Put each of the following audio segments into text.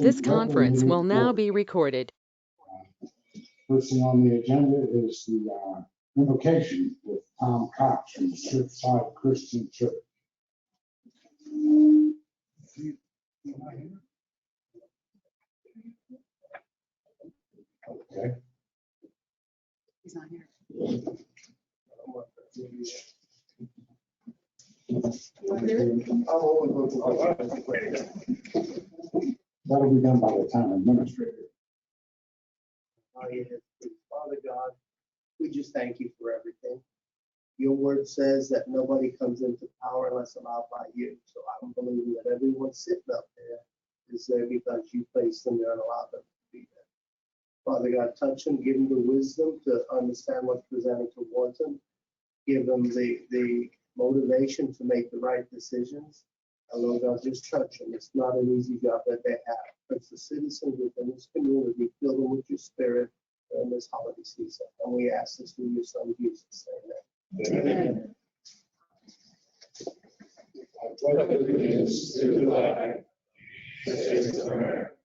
This conference will now be recorded. First thing on the agenda is the invocation with Tom Cox from the Surfside Christian Church. Okay. He's not here. That'll be done by the town administrator. Father God, we just thank you for everything. Your word says that nobody comes into power unless allowed by you. So I'm believing that everyone sitting up there is there because you placed them there and allowed them to be there. Father God, touch them, give them the wisdom to understand what's presented towards them. Give them the motivation to make the right decisions. And Lord God, just touch them. It's not an easy job that they have. It's the citizens within this community, fill them with your spirit in this holiday season. And we ask this through your son, Jesus. Amen. Amen. I pledge allegiance to the flag, the States of America,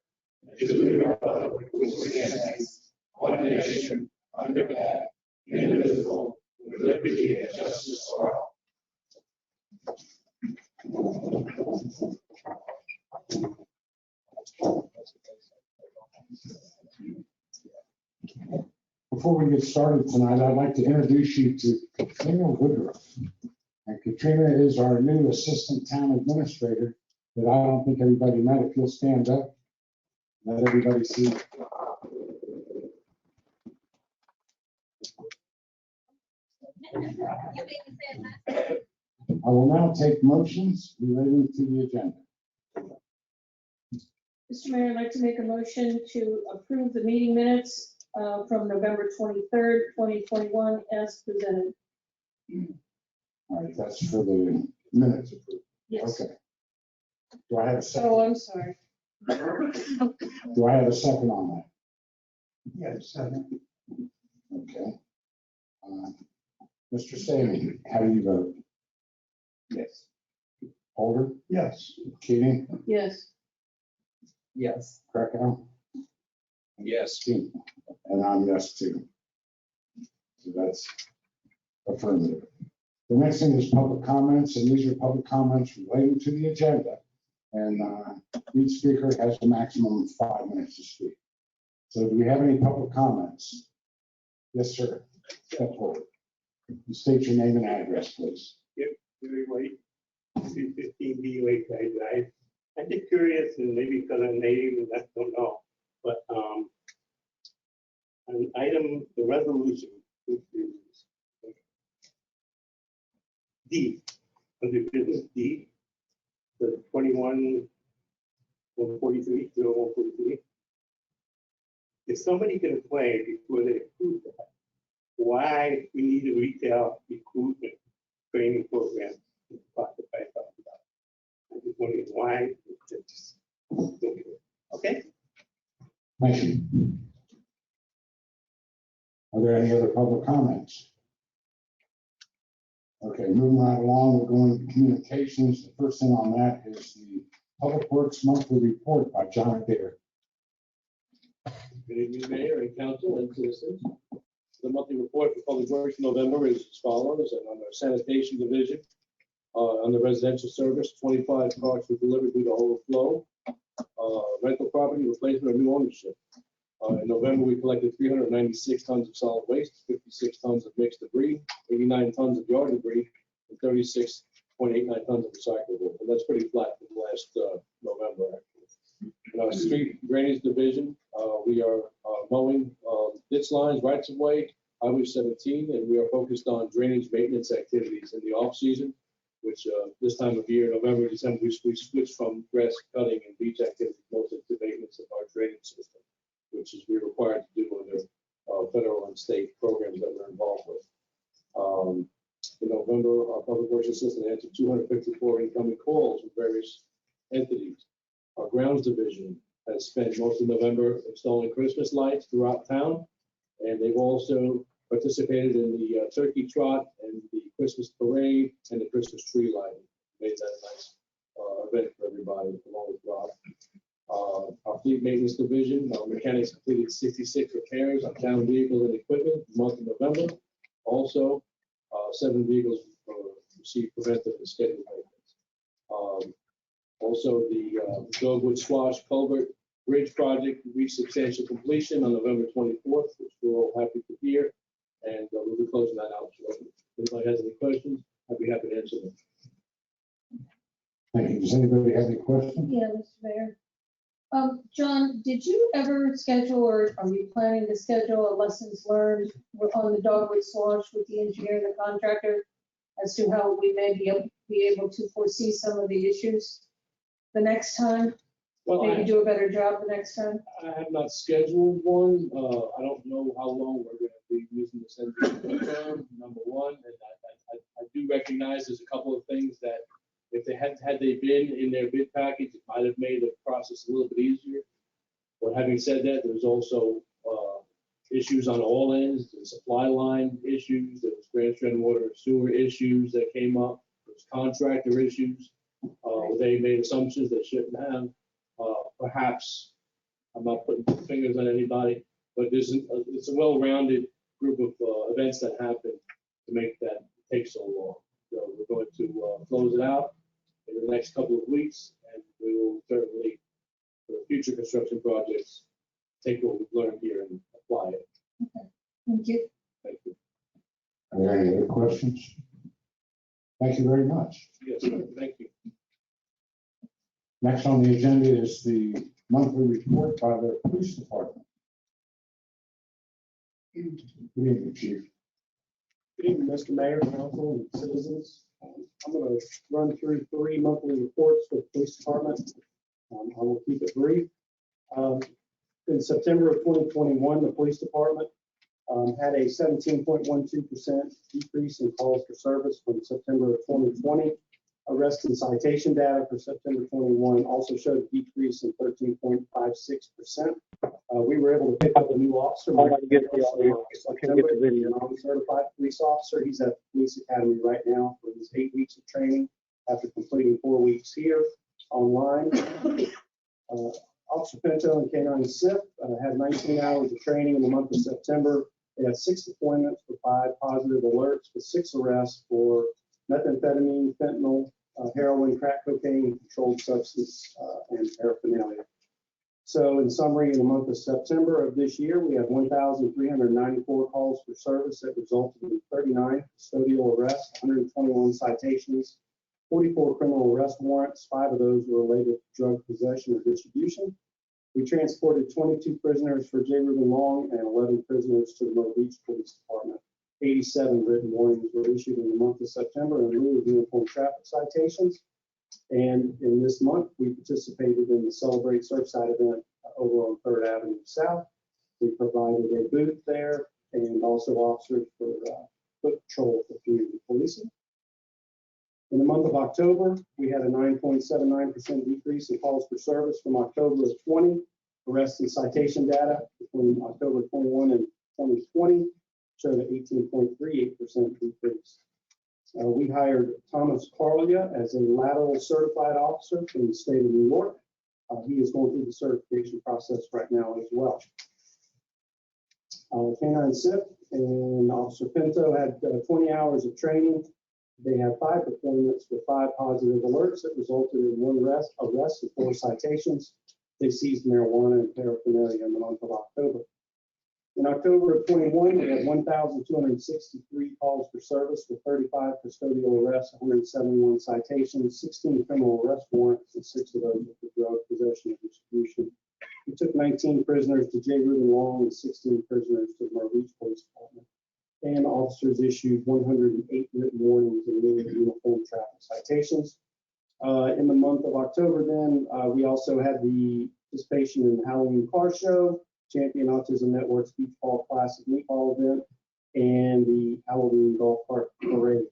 to the republic which stands one nation under God, indivisible, with liberty and justice for all. Before we get started tonight, I'd like to introduce you to Katrina Woodruff. And Katrina is our new assistant town administrator that I don't think everybody met. If you'll stand up, let everybody see. I will now take motions relating to the agenda. Mr. Mayor, I'd like to make a motion to approve the meeting minutes from November 23rd, 2021 as presented. All right, that's for the minutes approved. Yes. Okay. Do I have a second? Oh, I'm sorry. Do I have a second on that? Yes, second. Okay. Mr. Staley, how do you vote? Yes. Holder? Yes. Keating? Yes. Yes. Krakow? Yes. And I'm yes too. So that's affirmative. The next thing is public comments, and these are public comments relating to the agenda. And each speaker has a maximum of 5 minutes to speak. So do we have any public comments? Yes, sir. Step forward. You state your name and address, please. Yep, very white, 215 B Lakeside Drive. I'm just curious, and maybe because I'm native and I don't know, but an item, the resolution, which is D, under business D, the 21-143, if somebody can explain before they approve that, why we need a retail recruitment training program to talk about. I'm just wondering why. Okay. Thank you. Are there any other public comments? Okay, moving right along, we're going to communications. The first thing on that is the Public Works Monthly Report by John Adair. Good evening, Mayor and Council and citizens. The monthly report for Public Works in November is as follows, and on our sanitation division, on the residential service, 25 cars were delivered due to overflow. Rental property replacement or new ownership. In November, we collected 396 tons of solid waste, 56 tons of mixed debris, 89 tons of yard debris, and 36.89 tons of recyclable. And that's pretty flat from last November, actually. In our street drainage division, we are mowing ditch lines, rights of way, Highway 17, and we are focused on drainage maintenance activities in the off season, which this time of year, November, December, we switch from grass cutting and beach activities mostly to maintenance of our drainage system, which is we're required to do under federal and state programs that we're involved with. In November, our public works assistant answered 254 incoming calls with various entities. Our grounds division has spent most of November installing Christmas lights throughout town, and they've also participated in the turkey trot and the Christmas parade and the Christmas tree lighting. Made that a nice event for everybody along with Rob. Our Fleet Maintenance Division, our mechanics completed 66 repairs on town vehicles and equipment in the month of November. Also, 7 vehicles received preventive and scheduled maintenance. Also, the Dogwood Swash Culvert Bridge project reached substantial completion on November 24th, which we're all happy to hear, and we'll be closing that out shortly. If anybody has any questions, I'd be happy to answer them. Thank you. Does anybody have any questions? Yeah, Mr. Mayor. John, did you ever schedule or are you planning to schedule a lessons learned on the Dogwood Swash with the engineer and the contractor as to how we may be able to foresee some of the issues the next time? Well, Maybe do a better job the next time? I have not scheduled one. I don't know how long we're going to be using this engineering firm, number one. And I do recognize there's a couple of things that if they had they been in their bid package, it might have made the process a little bit easier. But having said that, there's also issues on all ends, the supply line issues, there was Grand Strand water sewer issues that came up, there's contractor issues. They made assumptions they shouldn't have. Perhaps, I'm not putting fingers on anybody, but it's a well-rounded group of events that happen to make that take so long. So we're going to close it out in the next couple of weeks, and we will certainly, for future construction projects, take what we've learned here and apply it. Okay, thank you. Thank you. Are there any other questions? Thank you very much. Yes, thank you. Next on the agenda is the monthly report by the police department. Good evening, Chief. Good evening, Mr. Mayor, council, and citizens. I'm going to run through 3 monthly reports for the police department. I will keep it brief. In September of 2021, the police department had a 17.12% decrease in calls for service from September of 2020. Arrest and citation data for September 21 also showed a decrease in 13.56%. We were able to pick up a new officer. An uncertified police officer. He's at the police academy right now for his 8 weeks of training after completing 4 weeks here online. Officer Pinto and K9 SIP had 19 hours of training in the month of September. They had 6 deployments for 5 positive alerts with 6 arrests for methamphetamine, fentanyl, heroin, crack cocaine, controlled substance, and paraphernalia. So in summary, in the month of September of this year, we had 1,394 calls for service that resulted in 39 custodial arrests, 121 citations, 44 criminal arrest warrants. 5 of those were related to drug possession or distribution. We transported 22 prisoners for J. Reuben Long and 11 prisoners to the Myrtle Beach Police Department. 87 written warnings were issued in the month of September in lieu of uniform traffic citations. And in this month, we participated in the Celebrate Surfside event over on 3rd Avenue South. We provided a booth there and also officers for foot patrol for community policing. In the month of October, we had a 9.79% decrease in calls for service from October of 20. Arrest and citation data between October 21 and 2020 showed an 18.38% decrease. We hired Thomas Carlia as a lateral certified officer from the state of New York. He is going through the certification process right now as well. K9 SIP and Officer Pinto had 20 hours of training. They had 5 deployments with 5 positive alerts that resulted in 1 arrest and 4 citations. They seized marijuana and paraphernalia in the month of October. In October of 21, we had 1,263 calls for service with 35 custodial arrests, 171 citations, 16 criminal arrest warrants, and 6 of those for drug possession and distribution. We took 19 prisoners to J. Reuben Long and 16 prisoners to the Myrtle Beach Police Department. And officers issued 108 written warnings and uniform traffic citations. In the month of October, then, we also had the participation in the Halloween car show, Champion Autism Network's Beach Ball Classic Meatball event, and the Halloween golf cart parade,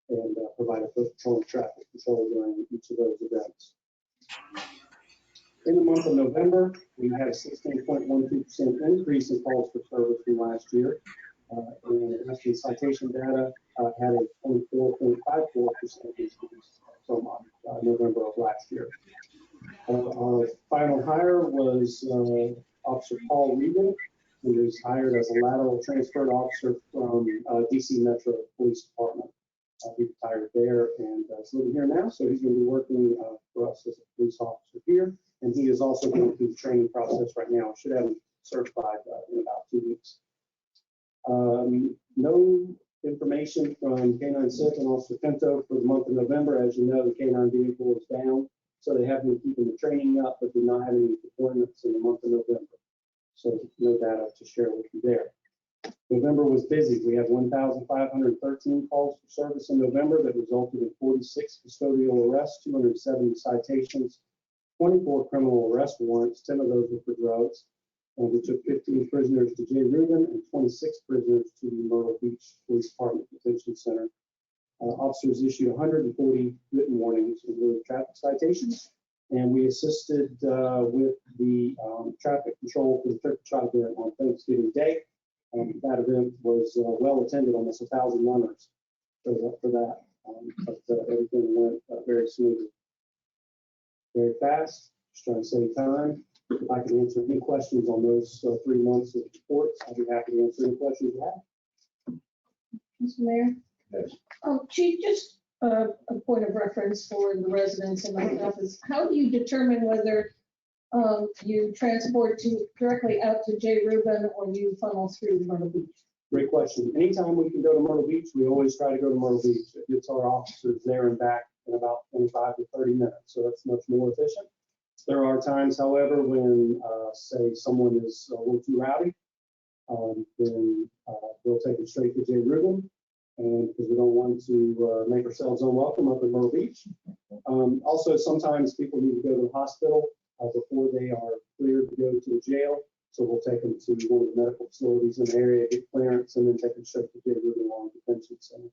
and provided foot patrol and traffic control during each of those events. In the month of November, we had a 16.12% increase in calls for service from last year. And arrest citation data had a 24.54% increase from November of last year. Our final hire was Officer Paul Regan, who was hired as a lateral transferred officer from DC Metro Police Department. He retired there and is living here now, so he's going to be working for us as a police officer here. And he is also going through the training process right now. Should have him certified in about 2 weeks. No information from K9 SIP and Officer Pinto for the month of November. As you know, the K9 vehicle is down, so they have been keeping the training up, but do not have any deployments in the month of November. So no data to share with you there. November was busy. We had 1,513 calls for service in November that resulted in 46 custodial arrests, 270 citations, 24 criminal arrest warrants, 10 of those were for drugs. And we took 15 prisoners to J. Rubin and 26 prisoners to the Myrtle Beach Police Department Detention Center. Officers issued 140 written warnings in lieu of traffic citations. And we assisted with the traffic control for the Turkey Trot event on Thanksgiving Day. That event was well attended, almost 1,000 runners showed up for that. But everything went very smoothly. Very fast, just trying to save time. If I can answer any questions on those 3 months of reports, I'd be happy to answer any questions you have. Mr. Mayor? Yes. Chief, just a point of reference for the residents in my office. How do you determine whether you transport directly out to J. Rubin or you funnel through Myrtle Beach? Great question. Anytime we can go to Myrtle Beach, we always try to go to Myrtle Beach. It gets our officers there and back in about 25 to 30 minutes, so that's much more efficient. There are times, however, when, say, someone is a little too rowdy, then we'll take it straight to J. Rubin, and because we don't want to make ourselves unwelcome up in Myrtle Beach. Also, sometimes people need to go to the hospital before they are cleared to go to the jail, so we'll take them to one of the medical facilities in the area, get clearance, and then take them straight to J. Rubin Long Detention Center.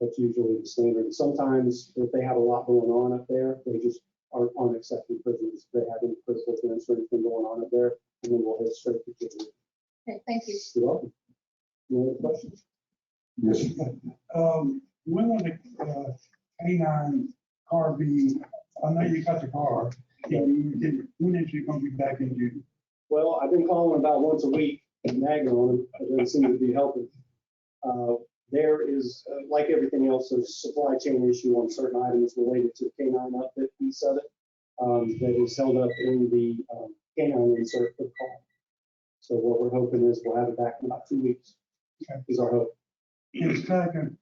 That's usually the standard. Sometimes, if they have a lot going on up there, they just aren't accepting prisoners. If they have any critical events or anything going on up there, and then we'll head straight to J. Rubin. Okay, thank you. You're welcome. Any other questions? Yes. When will the K9 car be, I know you got the car, when is it going to be back in June? Well, I've been calling about once a week and nagging on them. It doesn't seem to be helping. There is, like everything else, there's a supply chain issue on certain items related to the K9 outfit piece of it that is held up in the K9 insert for the car. So what we're hoping is we'll have it back in about 2 weeks, is our hope. It's second,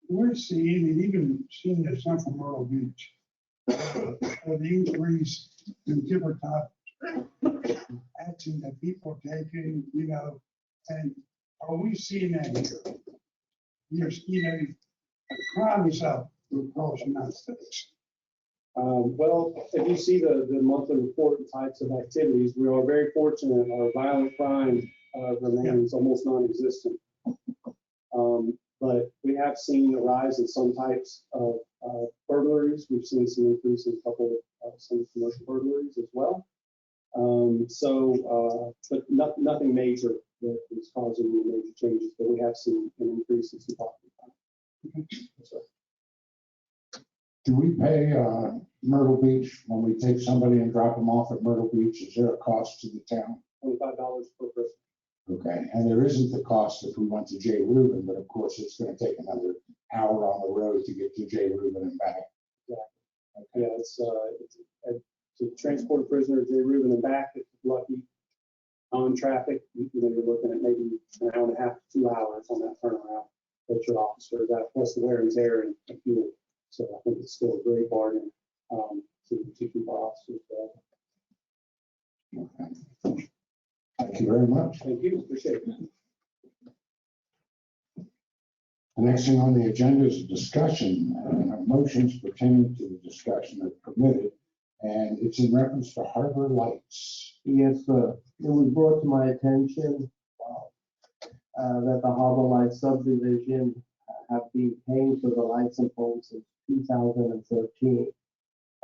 we're seeing, and even seeing this some from Myrtle Beach, the increase in different type action that people are taking, and are we seeing that here? Crime is up across the United States. Well, if you see the monthly report and types of activities, we are very fortunate. Our violent crime remains almost non-existent. But we have seen a rise in some types of burglaries. We've seen some increase in a couple of some commercial burglaries as well. But nothing major that is causing any major changes, but we have seen an increase in some property crime. That's right. Do we pay Myrtle Beach when we take somebody and drop them off at Myrtle Beach? Is there a cost to the town? $25 per person. Okay, and there isn't the cost if we went to J. Rubin, but of course it's going to take another hour on the road to get to J. Rubin and back. Yeah, it's to transport a prisoner to J. Rubin and back, if you're lucky, on traffic, you're looking at maybe an hour and a half to 2 hours on that turnaround. But your officer, that plus the wear and tear and fuel. So I think it's still a great bargain to keep our officers there. Okay. Thank you very much. Thank you, appreciate it. The next thing on the agenda is a discussion, motions pertaining to the discussion are permitted, and it's in reference to Harbor Lights. Yes, sir. It was brought to my attention that the Harbor Lights subdivision have been paying for the lights and poles since 2013.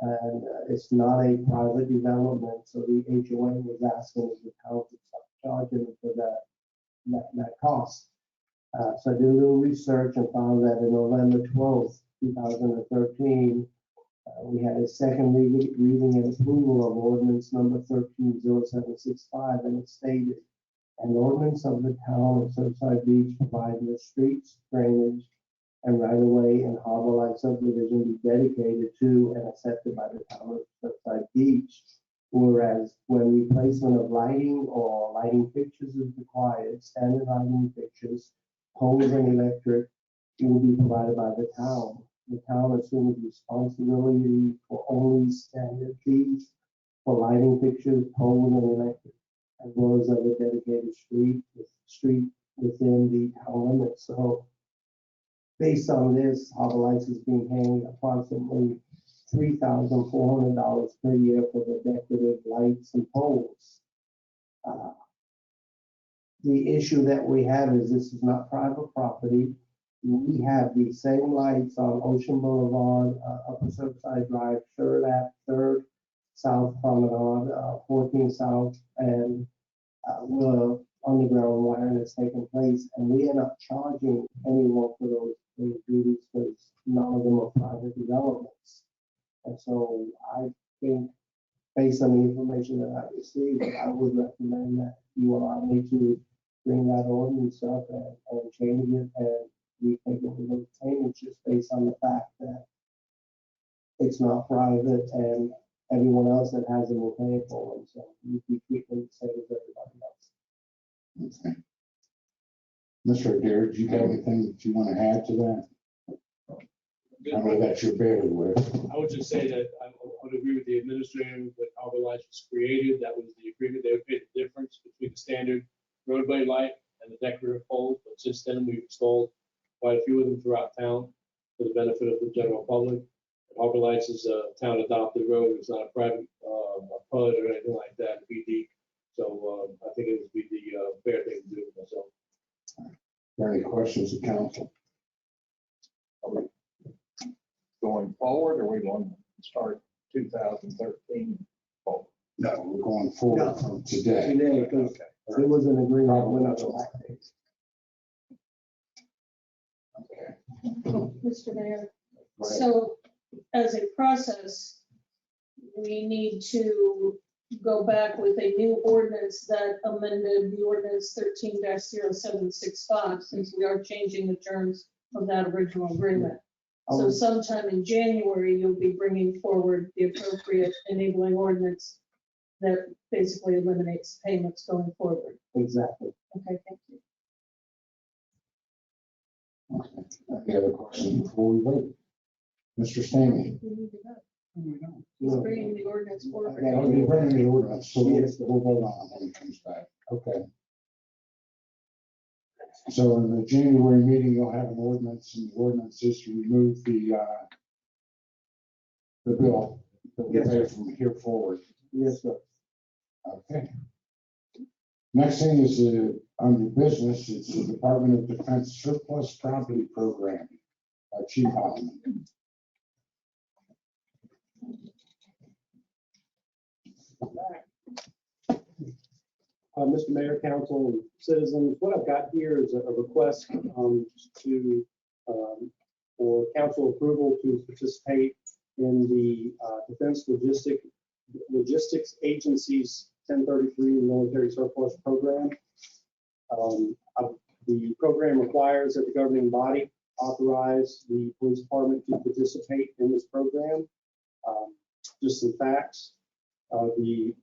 And it's not a private development, so the HOA was asking the town to stop charging for that cost. So I did a little research and found that in November 12th, 2013, We had a second reading and approval of ordinance number 130765, and it stated, an ordinance of the town of Surfside Beach providing the streets, drainage, and right-of-way in Harbor Light subdivision be dedicated to and accepted by the town of Surfside Beach. Whereas when replacement of lighting or lighting fixtures is required, standard lighting fixtures, poles and electric will be provided by the town. The town assumes responsibility for only standard fees for lighting fixtures, poles and electric, as well as other dedicated street within the town limits. So based on this, Harbor Lights is being paid approximately $3,400 per year for the decorative lights and poles. The issue that we have is this is not private property. We have the same lights on Ocean Boulevard, Upper Surfside Drive, 3rd South Promenade, 14 South, and where underground wiring is taking place, and we end up charging anyone for those duties because none of them are private developments. And so I think, based on the information that I received, I would recommend that you allow me to bring that ordinance up and change it, and we take over those payments just based on the fact that it's not private and everyone else that has them will pay for them. So we treat them the same as everybody else. Okay. Mr. Adair, do you have anything that you want to add to that? I know that's your bailiwick. I would just say that I would agree with the administrator when Harbor Lights was created. That was the agreement. They would pay the difference between the standard roadway light and the decorative poles. But since then, we've installed quite a few of them throughout town for the benefit of the general public. Harbor Lights is a town adopted road. It's not a private PUD or anything like that, PD. So I think it would be the fair thing to do myself. Are there any questions of council? Going forward, or we going to start 2013? forward? No, we're going forward from today. Today, because there was an agreement when I go back there. Okay. Mr. Mayor, Go ahead. so as a process, we need to go back with a new ordinance that amended the ordinance 13-0765, since we are changing the terms of that original agreement. So sometime in January, you'll be bringing forward the appropriate enabling ordinance that basically eliminates payments going forward. Exactly. Okay, thank you. Okay. Any other questions before we vote? Mr. Stanley? We need to vote. He's bringing the ordinance forward. Okay, I'll be bringing the ordinance, so we'll vote on it when it comes back. Okay. So in the January meeting, you'll have an ordinance, and the ordinance is to remove the bill that we pay from here forward. Yes, sir. Okay. Next thing is under business, it's the Department of Defense Surplus Property Program. Chief Holland. Mr. Mayor, Council, and citizens, what I've got here is a request for council approval to participate in the Defense Logistics Agency's 1033 Military Surplus Program. The program requires that the governing body authorize the police department to participate in this program. Just some facts. The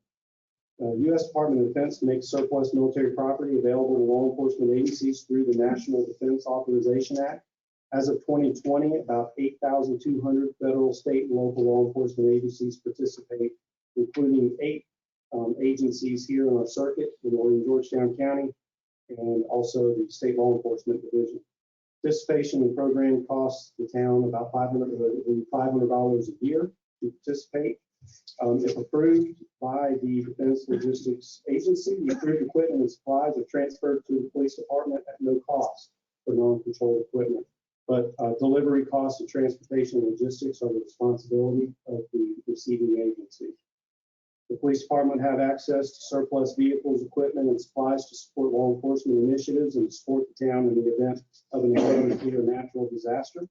U.S. Department of Defense makes surplus military property available to law enforcement agencies through the National Defense Authorization Act. As of 2020, about 8,200 federal, state, and local law enforcement agencies participate, including 8 agencies here in our circuit in Georgetown County, and also the State Law Enforcement Division. Participation in the program costs the town about $500 a year to participate. If approved by the Defense Logistics Agency, the approved equipment and supplies are transferred to the police department at no cost for non-controlled equipment. But delivery costs and transportation and logistics are the responsibility of the receiving agency. The police department have access to surplus vehicles, equipment, and supplies to support law enforcement initiatives and support the town in the event of an emergency or natural disaster.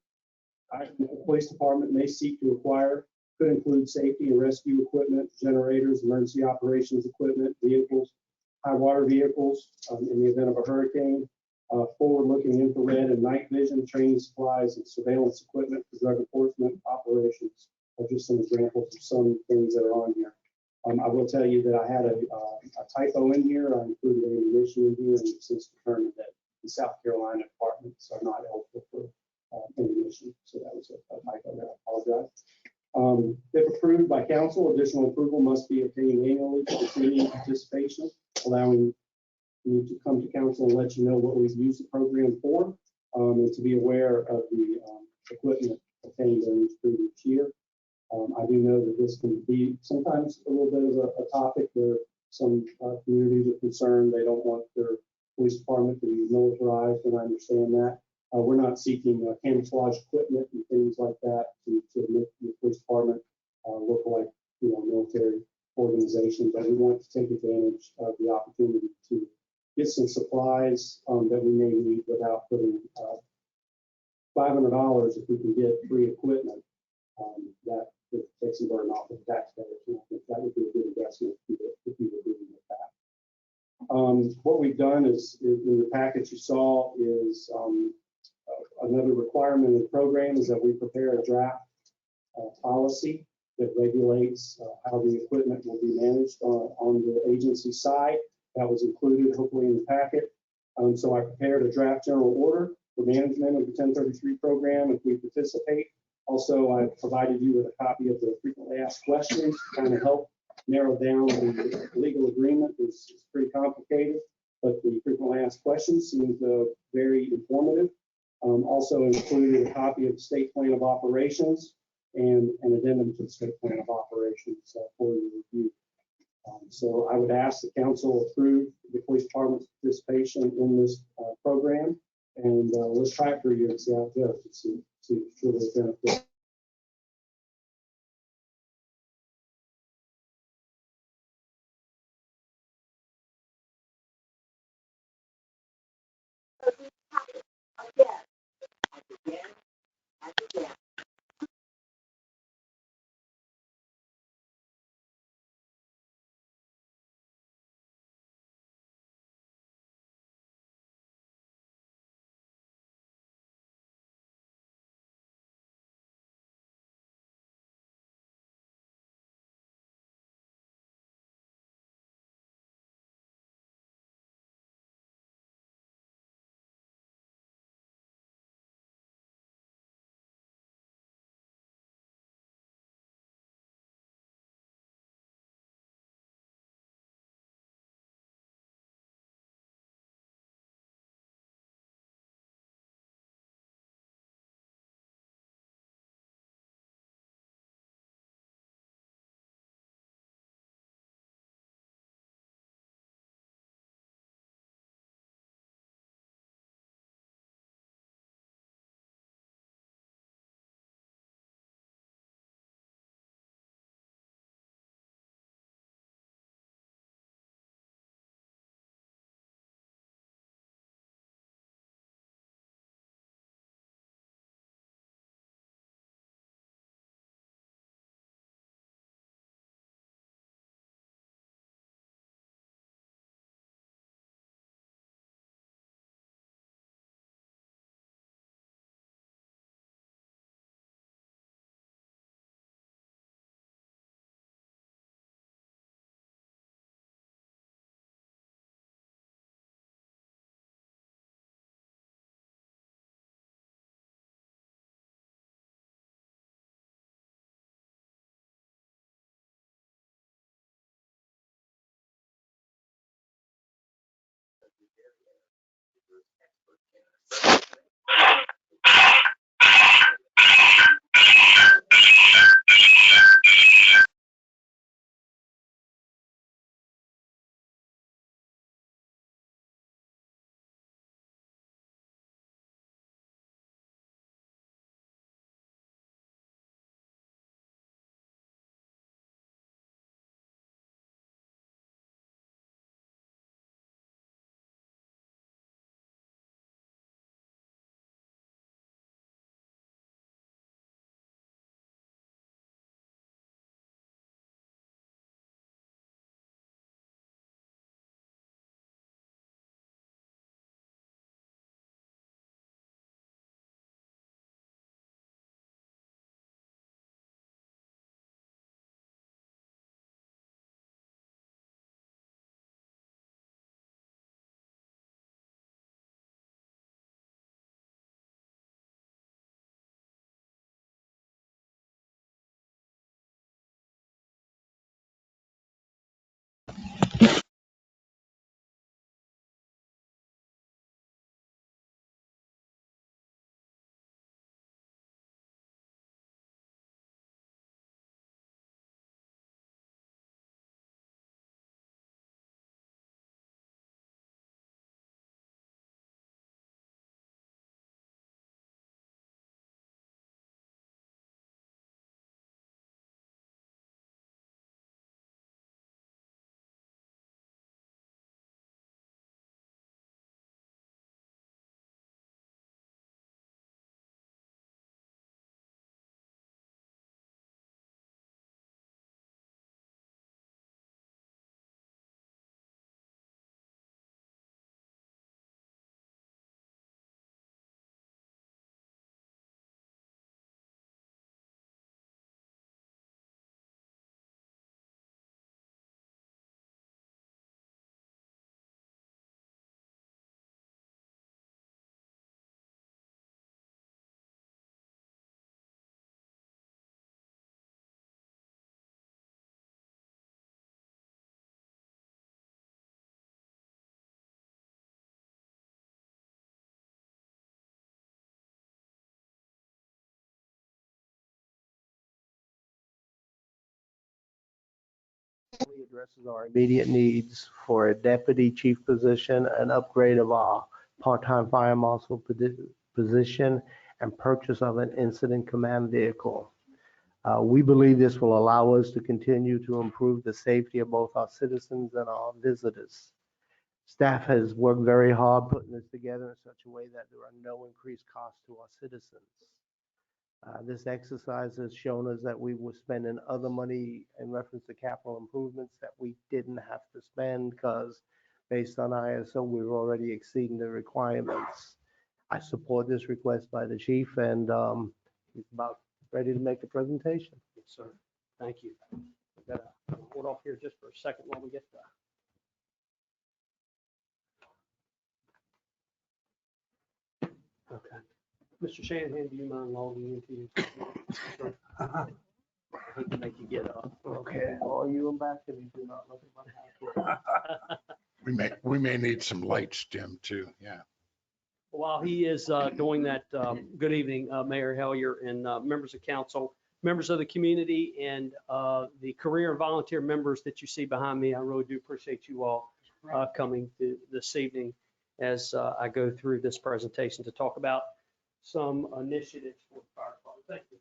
The police department may seek to acquire Could include safety and rescue equipment, generators, emergency operations equipment, vehicles, high water vehicles in the event of a hurricane, forward-looking infrared and night vision, training supplies, and surveillance equipment for drug enforcement operations are just some examples of some things that are on here. I will tell you that I had a typo in here. I included ammunition in here, and it's since determined that the South Carolina departments are not eligible for ammunition. So that was a typo there. I apologize. If approved by council, additional approval must be obtained annually for continuing participation, allowing you to come to council and let you know what we've used the program for, and to be aware of the equipment obtained during each previous year. I do know that this can be sometimes a little bit of a topic where some communities are concerned they don't want their police department to be militarized, and I understand that. We're not seeking camouflage equipment and things like that to make the police department look like, you know, military organization, but we want to take advantage of the opportunity to get some supplies that we may need without putting $500 if we can get free equipment. That would take some burden off of the taxpayers. And I think that would be a good investment if you agree with that. What we've done is in the package you saw is another requirement of the program is that we prepare a draft policy that regulates how the equipment will be managed on the agency side. That was included hopefully in the packet. So I prepared a draft general order for management of the 1033 program if we participate. Also, I provided you with a copy of the frequently asked questions to kind of help narrow down the legal agreement. It's pretty complicated, but the frequently asked questions seemed very informative. Also included a copy of the state plan of operations and an addendum to the state plan of operations for your review. So I would ask the council approve the police department's participation in this program, and let's try it for a year and see how it goes. See if it's really benefit. addresses our immediate needs for a deputy chief position, an upgrade of our part-time fire marshal position, and purchase of an incident command vehicle. We believe this will allow us to continue to improve the safety of both our citizens and our visitors. Staff has worked very hard putting this together in such a way that there are no increased costs to our citizens. This exercise has shown us that we were spending other money in reference to capital improvements that we didn't have to spend because based on ISO, we were already exceeding the requirements. I support this request by the chief, and he's about ready to make the presentation. Yes, sir. Thank you. We've got to hold off here just for a second while we get the. Okay. Mr. Shanahan, do you mind logging into you? I hate to make you get up. Okay, all you and back if you do not look at my house. We may need some lights, Jim, too. Yeah. While he is doing that, good evening, Mayor Hellier and members of council, members of the community, and the career and volunteer members that you see behind me. I really do appreciate you all coming to this evening as I go through this presentation to talk about some initiatives for the fire department. Thank you.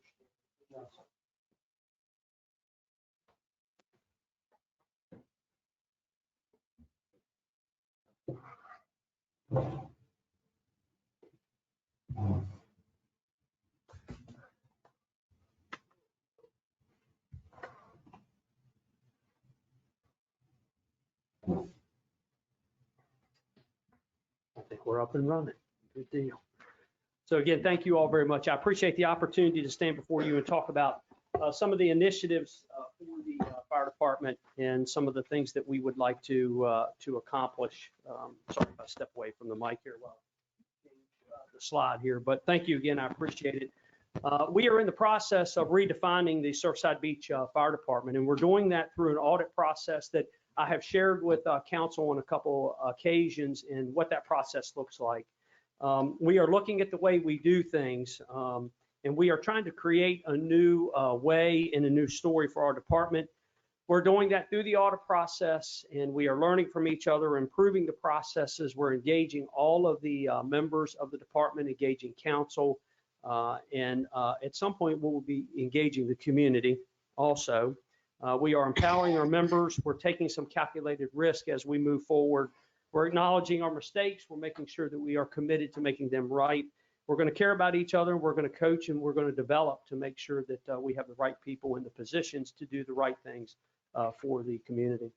I think we're up and running. Good deal. So again, thank you all very much. I appreciate the opportunity to stand before you and talk about some of the initiatives for the fire department and some of the things that we would like to accomplish. Sorry if I step away from the mic here while the slide here, but thank you again. I appreciate it. We are in the process of redefining the Surfside Beach Fire Department, and we're doing that through an audit process that I have shared with council on a couple occasions and what that process looks like. We are looking at the way we do things, and we are trying to create a new way and a new story for our department. We're doing that through the audit process, and we are learning from each other, improving the processes. We're engaging all of the members of the department, engaging council, and at some point we will be engaging the community also. We are empowering our members. We're taking some calculated risk as we move forward. We're acknowledging our mistakes. We're making sure that we are committed to making them right. We're going to care about each other. We're going to coach and we're going to develop to make sure that we have the right people in the positions to do the right things for the community.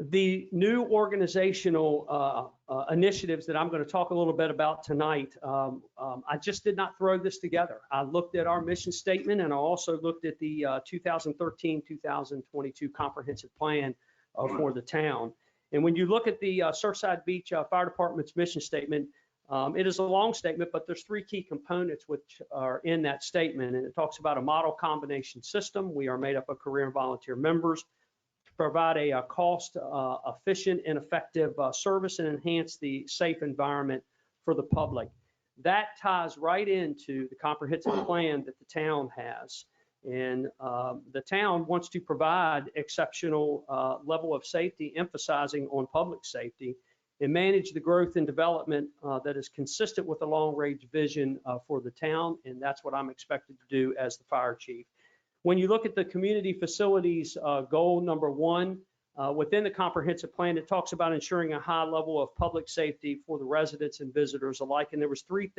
The new organizational initiatives that I'm going to talk a little bit about tonight, I just did not throw this together. I looked at our mission statement and I also looked at the 2013-2022 comprehensive plan for the town. And when you look at the Surfside Beach Fire Department's mission statement, it is a long statement, but there's three key components which are in that statement. And it talks about a model combination system. We are made up of career and volunteer members to provide a cost efficient and effective service and enhance the safe environment for the public. That ties right into the comprehensive plan that the town has. And the town wants to provide exceptional level of safety, emphasizing on public safety, and manage the growth and development that is consistent with the long-range vision for the town. And that's what I'm expected to do as the fire chief. When you look at the community facilities goal number 1, within the comprehensive plan, it talks about ensuring a high level of public safety for the residents and visitors alike. And there was three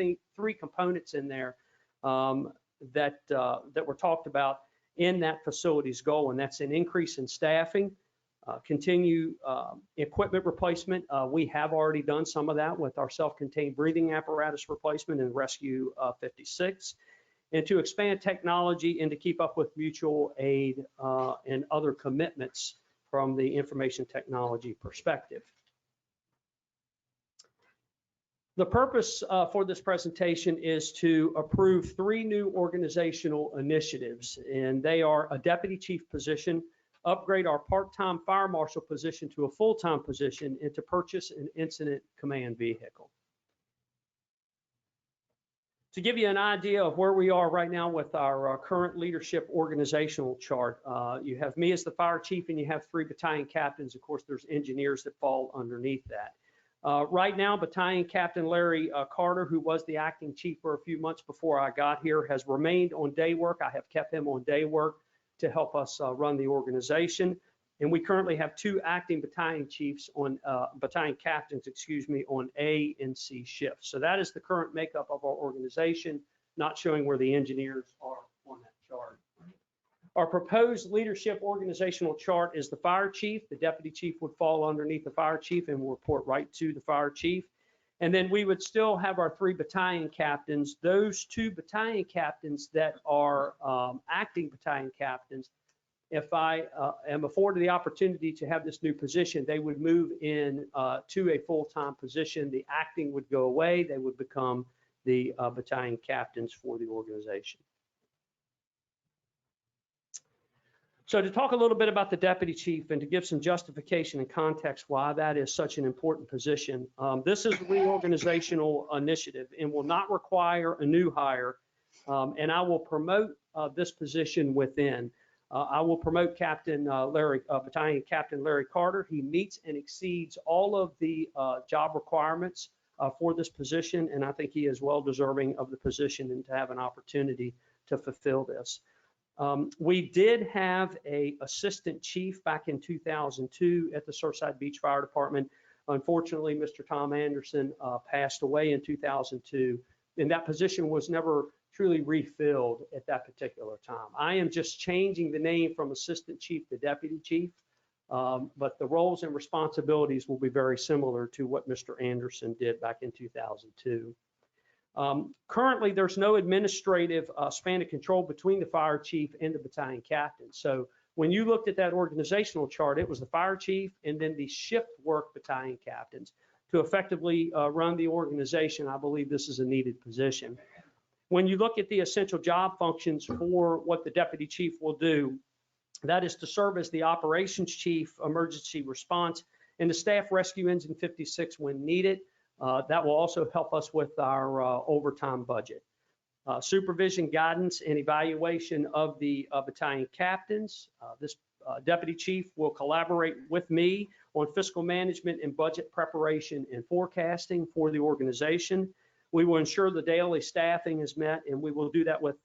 components in there that were talked about in that facilities goal, and that's an increase in staffing, continue equipment replacement. We have already done some of that with our self-contained breathing apparatus replacement in Rescue 56, and to expand technology and to keep up with mutual aid and other commitments from the information technology perspective. The purpose for this presentation is to approve 3 new organizational initiatives, and they are a deputy chief position, upgrade our part-time fire marshal position to a full-time position, and to purchase an incident command vehicle. To give you an idea of where we are right now with our current leadership organizational chart, you have me as the fire chief and you have 3 battalion captains. Of course, there's engineers that fall underneath that. Right now, Battalion Captain Larry Carter, who was the acting chief for a few months before I got here, has remained on day work. I have kept him on day work to help us run the organization. And we currently have 2 acting battalion chiefs on, battalion captains, excuse me, on A and C shifts. So that is the current makeup of our organization, not showing where the engineers are on that chart. Our proposed leadership organizational chart is the fire chief. The deputy chief would fall underneath the fire chief and will report right to the fire chief. And then we would still have our 3 battalion captains. Those 2 battalion captains that are acting battalion captains, if I am afforded the opportunity to have this new position, they would move in to a full-time position. The acting would go away. They would become the battalion captains for the organization. So to talk a little bit about the deputy chief and to give some justification and context why that is such an important position, this is a reorganizational initiative and will not require a new hire, and I will promote this position within. I will promote Battalion Captain Larry Carter. He meets and exceeds all of the job requirements for this position, and I think he is well deserving of the position and to have an opportunity to fulfill this. We did have an assistant chief back in 2002 at the Surfside Beach Fire Department. Unfortunately, Mr. Tom Anderson passed away in 2002, and that position was never truly refilled at that particular time. I am just changing the name from assistant chief to deputy chief, but the roles and responsibilities will be very similar to what Mr. Anderson did back in 2002. Currently, there's no administrative span of control between the fire chief and the battalion captain. So when you looked at that organizational chart, it was the fire chief and then the shift work battalion captains. To effectively run the organization, I believe this is a needed position. When you look at the essential job functions for what the deputy chief will do, that is to serve as the operations chief, emergency response, and the staff rescue engine 56 when needed. That will also help us with our overtime budget. Supervision, guidance, and evaluation of the battalion captains. This deputy chief will collaborate with me on fiscal management and budget preparation and forecasting for the organization. We will ensure the daily staffing is met, and we will do that with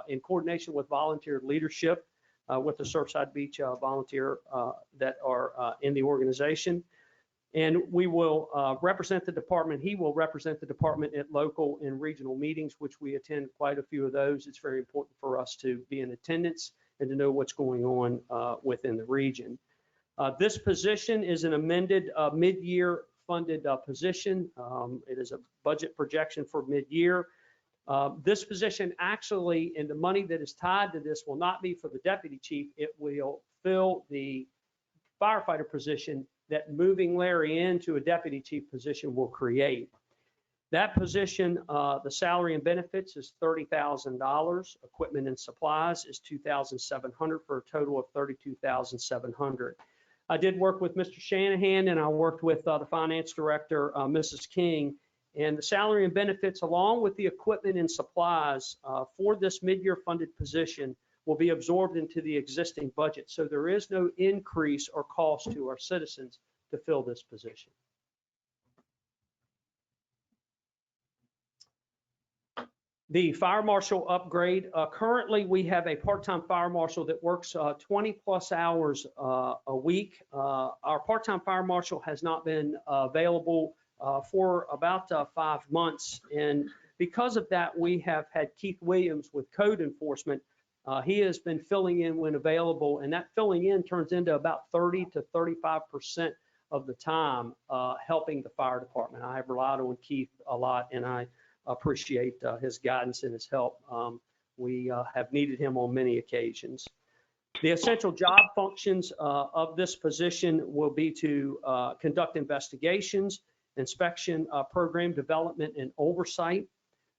in coordination with volunteer leadership with the Surfside Beach volunteer that are in the organization. And we will represent the department. He will represent the department at local and regional meetings, which we attend quite a few of those. It's very important for us to be in attendance and to know what's going on within the region. This position is an amended mid-year funded position. It is a budget projection for mid-year. This position actually, and the money that is tied to this will not be for the deputy chief. It will fill the firefighter position that moving Larry into a deputy chief position will create. That position, the salary and benefits is $30,000. Equipment and supplies is $2,700 for a total of $32,700. I did work with Mr. Shanahan and I worked with the finance director, Mrs. King, and the salary and benefits along with the equipment and supplies for this mid-year funded position will be absorbed into the existing budget. So there is no increase or cost to our citizens to fill this position. The fire marshal upgrade. Currently, we have a part-time fire marshal that works 20 plus hours a week. Our part-time fire marshal has not been available for about 5 months. And because of that, we have had Keith Williams with code enforcement. He has been filling in when available, and that filling in turns into about 30 to 35% of the time helping the fire department. I have relied on Keith a lot, and I appreciate his guidance and his help. We have needed him on many occasions. The essential job functions of this position will be to conduct investigations, inspection, program development and oversight,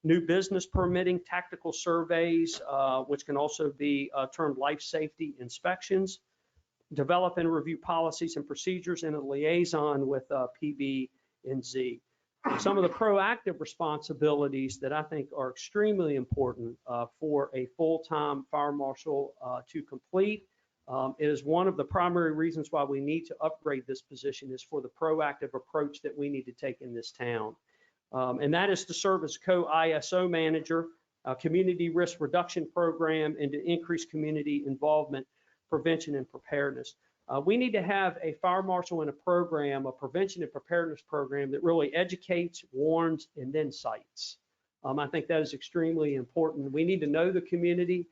new business permitting, tactical surveys, which can also be termed life safety inspections, develop and review policies and procedures, and a liaison with PB&Z. some of the proactive responsibilities that I think are extremely important for a full-time fire marshal to complete is one of the primary reasons why we need to upgrade this position is for the proactive approach that we need to take in this town. And that is to serve as co-ISO manager, community risk reduction program, and to increase community involvement, prevention, and preparedness. We need to have a fire marshal in a program, a prevention and preparedness program that really educates, warns, and then cites. I think that is extremely important. We need to know the community.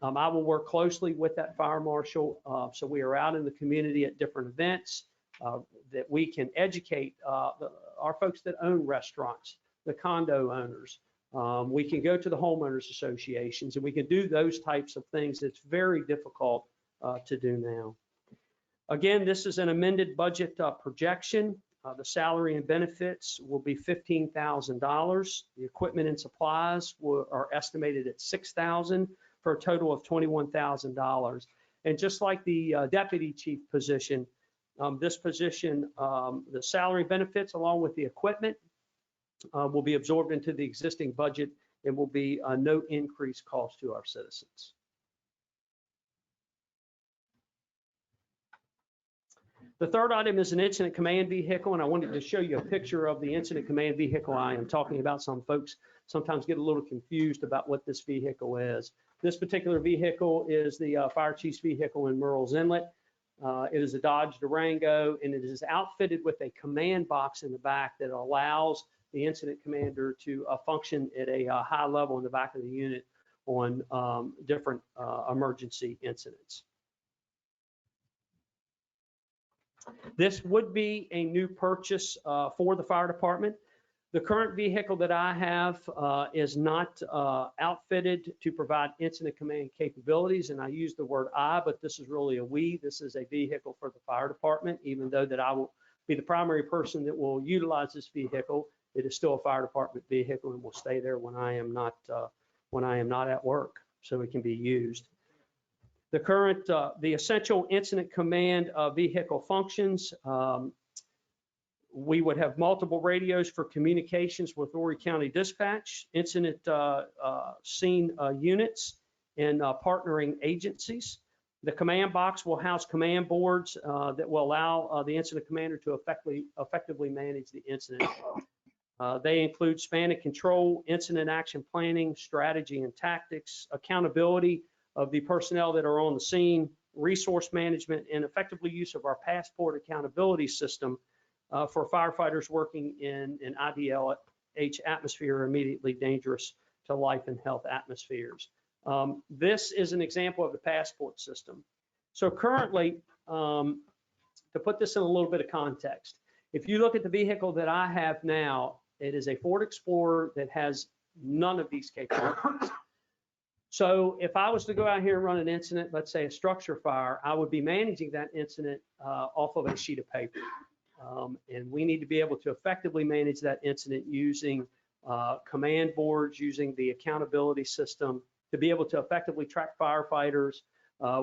I will work closely with that fire marshal. So we are out in the community at different events that we can educate our folks that own restaurants, the condo owners. We can go to the homeowners associations and we can do those types of things. It's very difficult to do now. Again, this is an amended budget projection. The salary and benefits will be $15,000. The equipment and supplies are estimated at $6,000 for a total of $21,000. And just like the deputy chief position, this position, the salary benefits along with the equipment will be absorbed into the existing budget and will be no increased cost to our citizens. The third item is an incident command vehicle, and I wanted to show you a picture of the incident command vehicle I am talking about. Some folks sometimes get a little confused about what this vehicle is. This particular vehicle is the fire chief's vehicle in Murrells Inlet. It is a Dodge Durango, and it is outfitted with a command box in the back that allows the incident commander to function at a high level in the back of the unit on different emergency incidents. This would be a new purchase for the fire department. The current vehicle that I have is not outfitted to provide incident command capabilities, and I use the word I, but this is really a we. This is a vehicle for the fire department, even though that I will be the primary person that will utilize this vehicle. It is still a fire department vehicle and will stay there when I am not at work, so it can be used. The current, the essential incident command vehicle functions. We would have multiple radios for communications with Horry County Dispatch, incident scene units, and partnering agencies. The command box will house command boards that will allow the incident commander to effectively manage the incident. They include span and control, incident action planning, strategy and tactics, accountability of the personnel that are on the scene, resource management, and effectively use of our passport accountability system for firefighters working in an IDLH atmosphere, immediately dangerous to life and health atmospheres. This is an example of the passport system. So currently, to put this in a little bit of context, if you look at the vehicle that I have now, it is a Ford Explorer that has none of these capabilities. So if I was to go out here and run an incident, let's say a structure fire, I would be managing that incident off of a sheet of paper. And we need to be able to effectively manage that incident using command boards, using the accountability system to be able to effectively track firefighters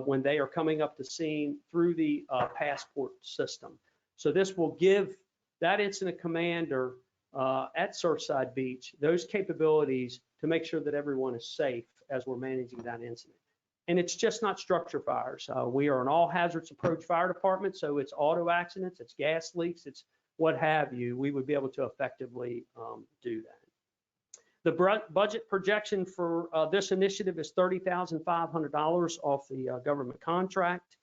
when they are coming up to scene through the passport system. So this will give that incident commander at Surfside Beach those capabilities to make sure that everyone is safe as we're managing that incident. And it's just not structure fires. We are an all hazards approach fire department, so it's auto accidents, it's gas leaks, it's what have you. We would be able to effectively do that. The budget projection for this initiative is $30,500 off the government contract.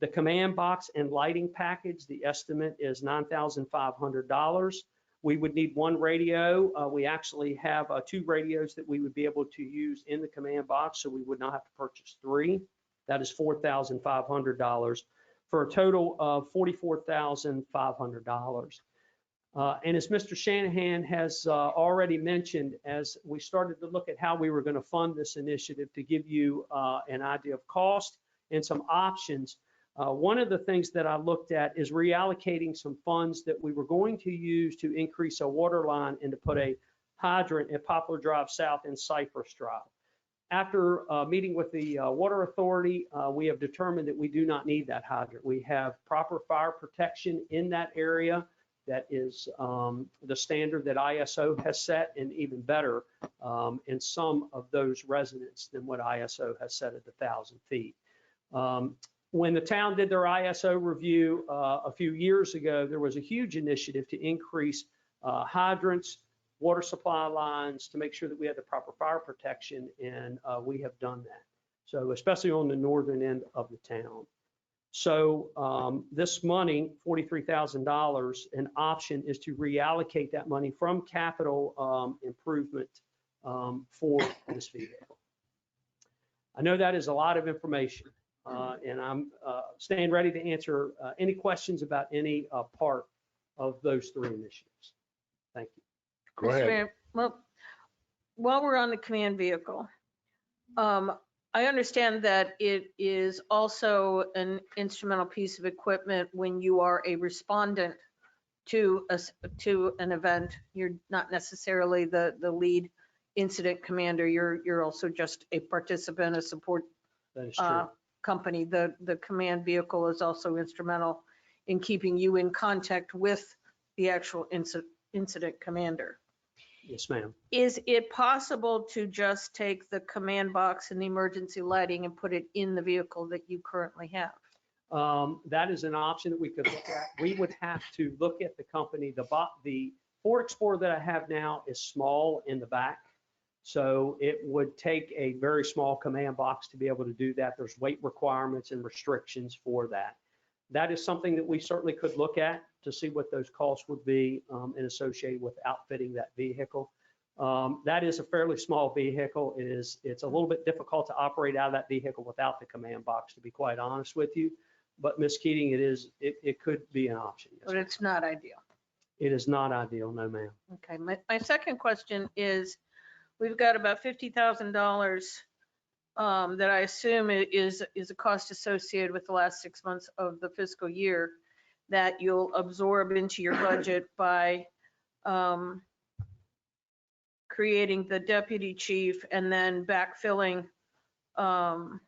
The command box and lighting package, the estimate is $9,500. We would need one radio. We actually have 2 radios that we would be able to use in the command box, so we would not have to purchase 3. That is $4,500 for a total of $44,500. And as Mr. Shanahan has already mentioned, as we started to look at how we were going to fund this initiative to give you an idea of cost and some options, one of the things that I looked at is reallocating some funds that we were going to use to increase a water line and to put a hydrant at Poplar Drive South and Cypress Drive. After meeting with the Water Authority, we have determined that we do not need that hydrant. We have proper fire protection in that area. that is the standard that ISO has set, and even better in some of those residents than what ISO has set at 1,000 feet. When the town did their ISO review a few years ago, there was a huge initiative to increase hydrants, water supply lines, to make sure that we had the proper fire protection, and we have done that. So especially on the northern end of the town. So this money, $43,000, an option is to reallocate that money from capital improvement for this vehicle. I know that is a lot of information, and I'm staying ready to answer any questions about any part of those three initiatives. Thank you. Go Mr. ahead. Mayor, well, while we're on the command vehicle, I understand that it is also an instrumental piece of equipment when you are a respondent to an event. You're not necessarily the lead incident commander. You're also just a participant, a support That is true. company. The command vehicle is also instrumental in keeping you in contact with the actual incident commander. Yes, ma'am. Is it possible to just take the command box and the emergency lighting and put it in the vehicle that you currently have? That is an option that we could look at. We would have to look at the company. The Ford Explorer that I have now is small in the back. So it would take a very small command box to be able to do that. There's weight requirements and restrictions for that. That is something that we certainly could look at to see what those costs would be and associated with outfitting that vehicle. That is a fairly small vehicle. It's a little bit difficult to operate out of that vehicle without the command box, to be quite honest with you. But Ms. Keating, it could be an option. Yes, But it's not ideal. it is not ideal, no, ma'am. Okay, my second question is, we've got about $50,000 that I assume is a cost associated with the last 6 months of the fiscal year that you'll absorb into your budget by creating the deputy chief and then backfilling the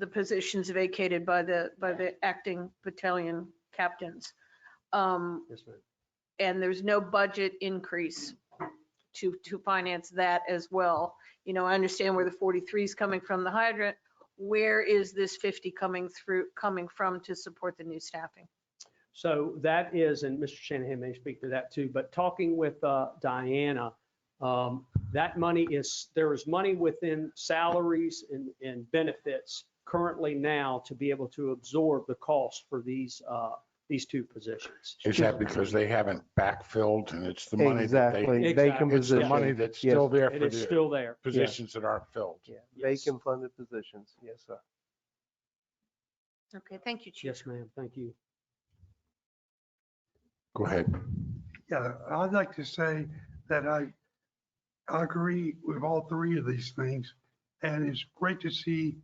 positions vacated by the acting battalion captains. Yes, ma'am. And there's no budget increase to finance that as well. You know, I understand where the 43 is coming from, the hydrant. Where is this 50 coming from to support the new staffing? So that is, and Mr. Shanahan may speak to that too, but talking with Diana, that money there is money within salaries and benefits currently now to be able to absorb the cost for these two positions. Is that because they haven't backfilled and it's the money that they, Exactly. Exactly. Vacant it's the position. money that's Yes. still there It for is the still there. Yeah. positions that aren't filled? Yeah, Yes. vacant funded positions. Yes, sir. Okay, thank you, Chief. Yes, ma'am. Thank you. Go ahead. Yeah, I'd like to say that I agree with all three of these things. And it's great to see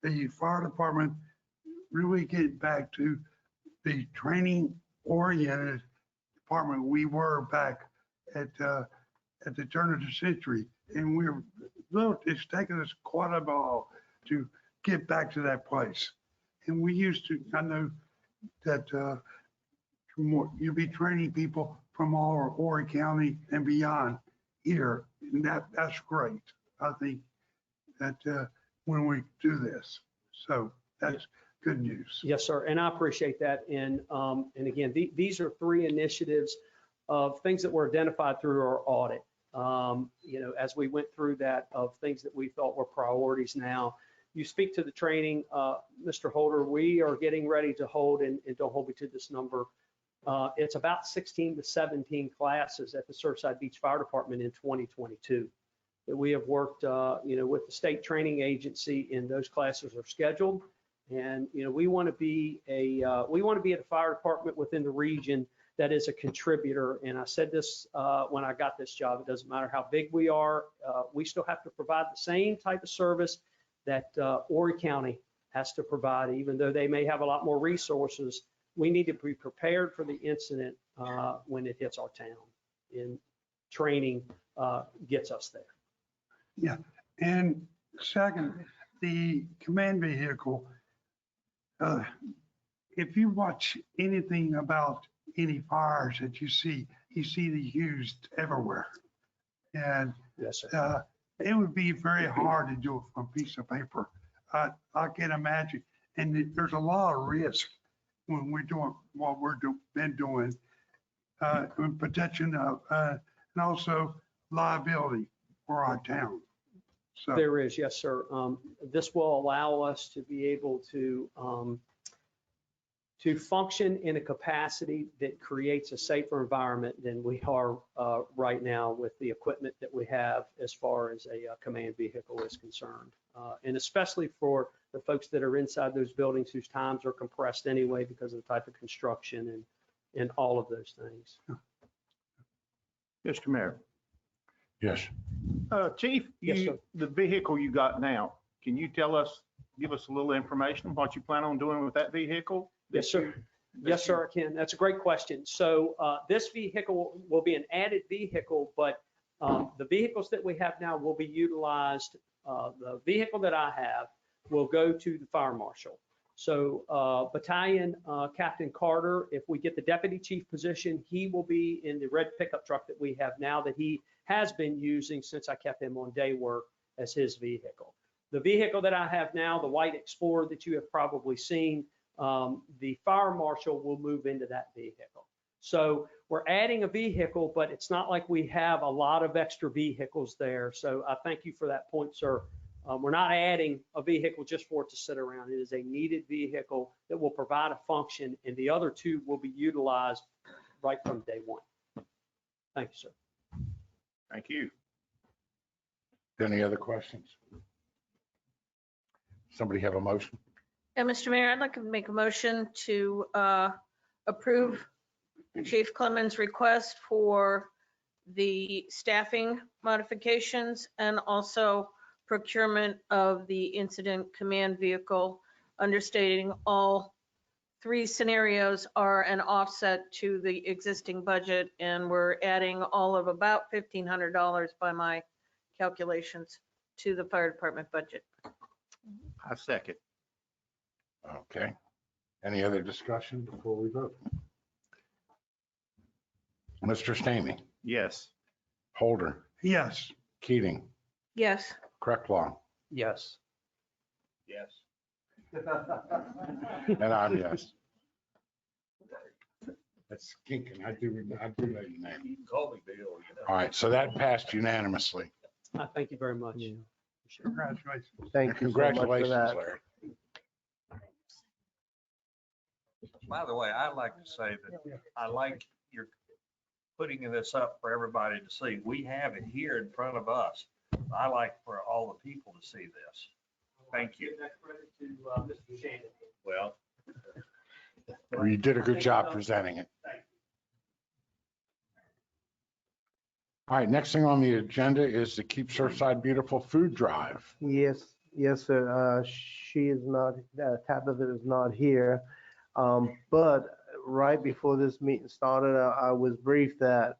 the fire department really get back to the training oriented department we were back at the turn of the century. And it's taken us quite a while to get back to that place. And we used to, I know that you'll be training people from all of Horry County and beyond here. And that's great. I think that when we do this, so that's good news. Yes, sir. And I appreciate that. And again, these are three initiatives of things that were identified through our audit. You know, as we went through that, of things that we thought were priorities now. You speak to the training, Mr. Holder, we are getting ready to hold, and don't hold me to this number, it's about 16 to 17 classes at the Surfside Beach Fire Department in 2022 that we have worked, you know, with the state training agency, and those classes are scheduled. And, you know, we want to be at a fire department within the region that is a contributor. And I said this when I got this job, it doesn't matter how big we are, we still have to provide the same type of service that Horry County has to provide, even though they may have a lot more resources. We need to be prepared for the incident when it hits our town, and training gets us there. Yeah, and second, the command vehicle, if you watch anything about any fires that you see these used everywhere. And Yes, sir. it would be very hard to do it from a piece of paper. I can imagine. And there's a lot of risk when we're doing what been doing, in protection of, and also liability for our town. So There is, yes, sir. This will allow us to be able to function in a capacity that creates a safer environment than we are right now with the equipment that we have as far as a command vehicle is concerned. And especially for the folks that are inside those buildings whose times are compressed anyway because of the type of construction and all of those things. Mr. Mayor. Yes. Chief, Yes, sir. the vehicle you got now, can you give us a little information on what you plan on doing with that vehicle? Yes, sir. Yes, sir, I can. That's a great question. So this vehicle will be an added vehicle, but the vehicles that we have now will be utilized. The vehicle that I have will go to the fire marshal. So Battalion Captain Carter, if we get the deputy chief position, he will be in the red pickup truck that we have now that he has been using since I kept him on day work as his vehicle. The vehicle that I have now, the white Explorer that you have probably seen, the fire marshal will move into that vehicle. So we're adding a vehicle, but it's not like we have a lot of extra vehicles there. So I thank you for that point, sir. We're not adding a vehicle just for it to sit around. It is a needed vehicle that will provide a function, and the other two will be utilized right from day one. Thank you, sir. Thank you. Any other questions? Somebody have a motion? Yeah, Mr. Mayor, I'd like to make a motion to approve Chief Clemens' request for the staffing modifications and also procurement of the incident command vehicle, understating all three scenarios are an offset to the existing budget, and we're adding all of about $1,500 by my calculations to the fire department budget. I second. Okay. Any other discussion before we vote? Mr. Stamey, Yes. Holder, yes, Keating, Yes. Crecklaw, Yes. Yes. and I'm yes. That's skinking. I do know your name. You can call me Bill. All right, so that passed unanimously. Thank you very much. congratulations. Thank you so much for Congratulations, that. Larry. By the way, I'd like to say that I like your putting this up for everybody to see. We have it here in front of us. I like for all the people to see this. Thank you. Give that credit to Mr. Shannon. Well, Well, you did a good job presenting it. All right, next thing on the agenda is the Keep Surfside Beautiful food drive. Yes, sir. She is not, Tabitha is not here. But right before this meeting started, I was briefed that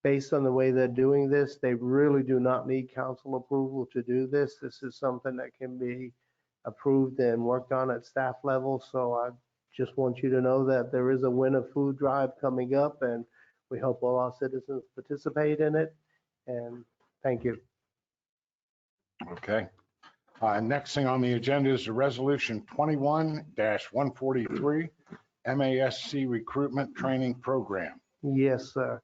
based on the way they're doing this, they really do not need council approval to do this. This is something that can be approved and worked on at staff level. So I just want you to know that there is a winter food drive coming up, and we hope all our citizens participate in it. And thank you. Okay. Next thing on the agenda is the resolution 21-143 MASC Recruitment Training Program. Yes, sir.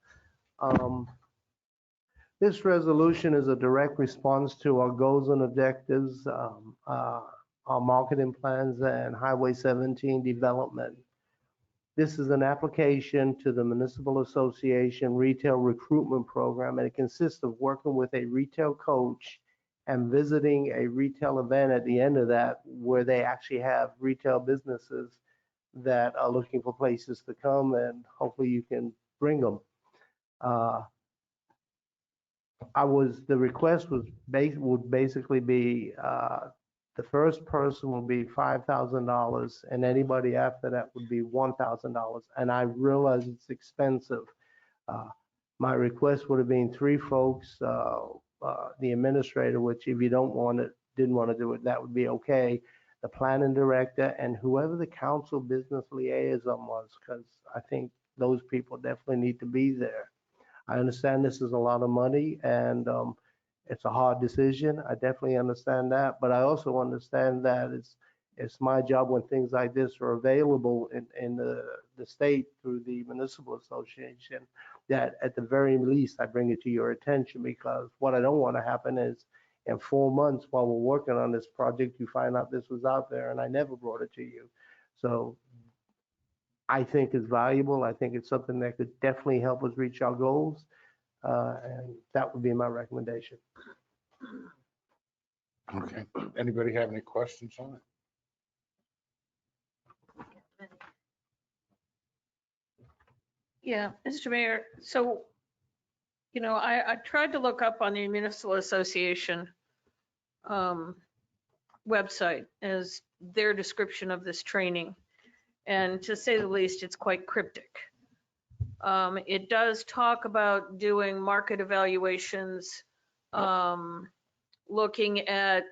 This resolution is a direct response to our goals and objectives, our marketing plans, and Highway 17 development. This is an application to the Municipal Association Retail Recruitment Program, and it consists of working with a retail coach and visiting a retail event at the end of that where they actually have retail businesses that are looking for places to come, and hopefully you can bring them. The request would basically be, the first person will be $5,000 and anybody after that would be $1,000. And I realize it's expensive. My request would have been 3 folks, the administrator, which if you didn't want to do it, that would be okay. The planning director and whoever the council business liaison was, because I think those people definitely need to be there. I understand this is a lot of money and it's a hard decision. I definitely understand that, but I also understand that it's my job when things like this are available in the state through the municipal association, that at the very least I bring it to your attention, because what I don't want to happen is in 4 months while we're working on this project, you find out this was out there and I never brought it to you. So I think it's valuable. I think it's something that could definitely help us reach our goals. And that would be my recommendation. Okay. Anybody have any questions on it? Yeah, Mr. Mayor, so, I tried to look up on the Municipal Association website as their description of this training. And to say the least, it's quite cryptic. It does talk about doing market evaluations, looking at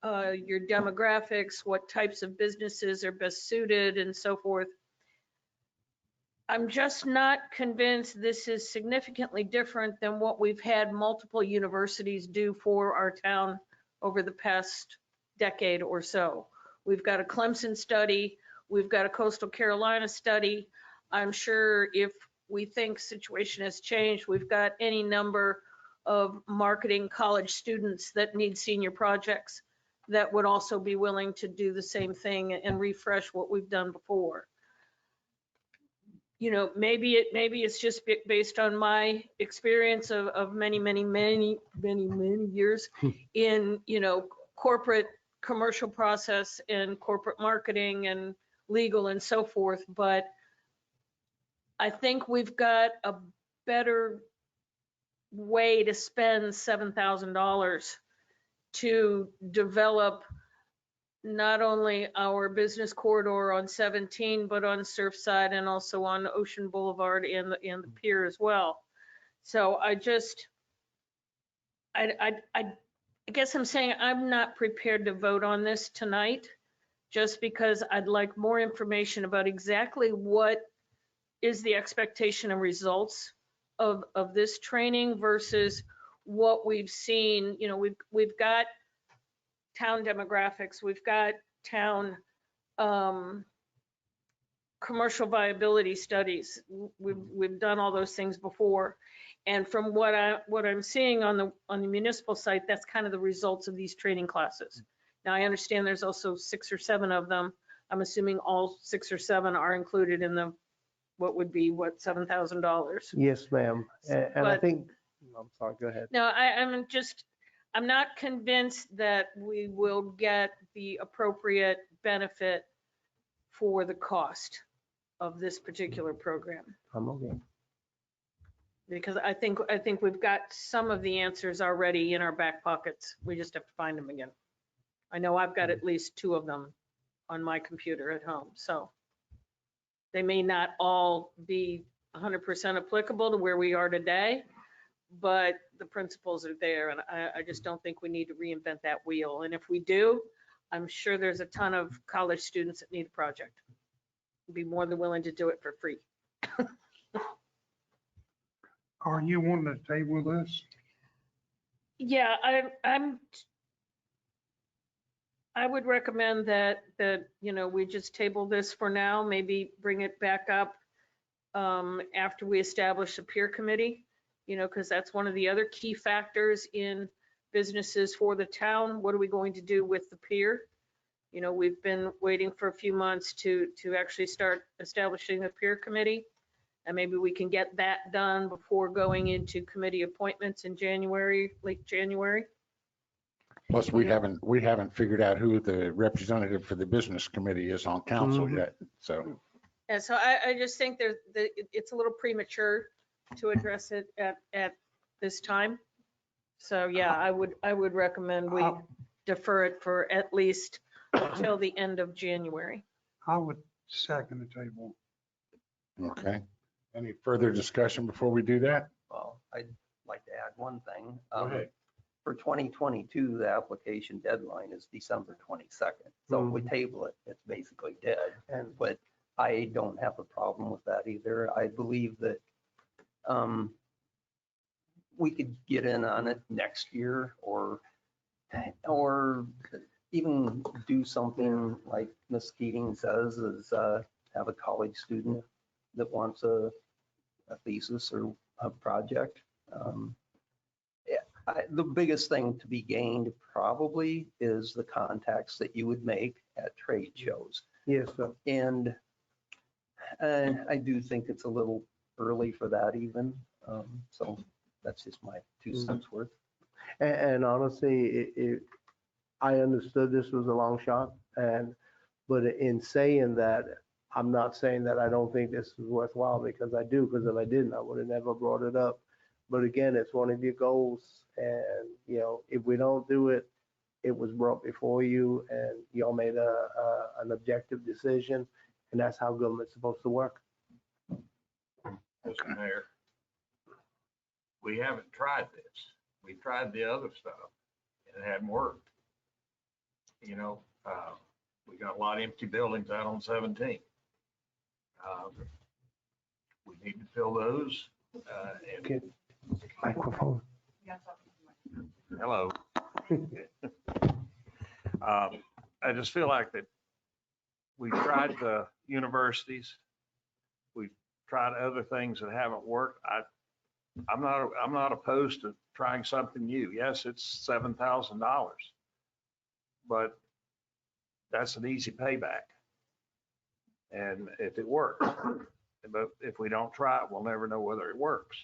your demographics, what types of businesses are best suited and so forth. I'm just not convinced this is significantly different than what we've had multiple universities do for our town over the past decade or so. We've got a Clemson study, we've got a Coastal Carolina study. I'm sure if we think situation has changed, we've got any number of marketing college students that need senior projects that would also be willing to do the same thing and refresh what we've done before. Maybe it's just based on my experience of many years in, corporate commercial process and corporate marketing and legal and so forth. But I think we've got a better way to spend $7,000 to develop not only our business corridor on 17, but on Surfside and also on Ocean Boulevard and the pier as well. So I guess I'm saying I'm not prepared to vote on this tonight, just because I'd like more information about exactly what is the expectation and results of this training versus what we've seen. We've got town demographics, we've got town commercial viability studies. We've done all those things before, and from what I'm seeing on the municipal site, that's kind of the results of these training classes. Now I understand there's also 6 or 7 of them. I'm assuming all 6 or 7 are included in the what would be $7,000. Yes, ma'am. And I think, I'm sorry, go ahead. No, I'm not convinced that we will get the appropriate benefit for the cost of this particular program. I'm okay. Because I think we've got some of the answers already in our back pockets. We just have to find them again. I know I've got at least 2 of them on my computer at home. So they may not all be 100% applicable to where we are today, but the principles are there, and I just don't think we need to reinvent that wheel. And if we do, I'm sure there's a ton of college students that need a project. I'd be more than willing to do it for free. Are you wanting to table this? Yeah, I would recommend that we just table this for now, maybe bring it back up after we establish a peer committee, because that's one of the other key factors in businesses for the town. What are we going to do with the peer? We've been waiting for a few months to actually start establishing a peer committee, and maybe we can get that done before going into committee appointments in January, late January. Plus, we haven't figured out who the representative for the business committee is on council yet, so. And so I just think it's a little premature to address it at this time. So yeah, I would recommend we defer it for at least until the end of January. I would second the table. Okay. Any further discussion before we do that? Well, I'd like to add one thing. Go ahead. For 2022, the application deadline is December 22nd. So if we table it, it's basically dead. But I don't have a problem with that either. I believe that we could get in on it next year or even do something like Ms. Keating says, is have a college student that wants a thesis or a project. The biggest thing to be gained probably is the contacts that you would make at trade shows. Yes, sir. And I do think it's a little early for that even. So that's just my 2 cents worth. And honestly, I understood this was a long shot, but in saying that, I'm not saying that I don't think this is worthwhile, because I do, because if I didn't, I would have never brought it up. But again, it's one of your goals, and if we don't do it, it was brought before you, and y'all made an objective decision, and that's how government's supposed to work. Mr. Mayor, we haven't tried this. We tried the other stuff and it hadn't worked. We got a lot of empty buildings out on 17. We need to fill those. Okay. Microphone. Hello. I just feel like that we tried the universities. We've tried other things that haven't worked. I'm not opposed to trying something new. Yes, it's $7,000, but that's an easy payback. And if it works, but if we don't try it, we'll never know whether it works.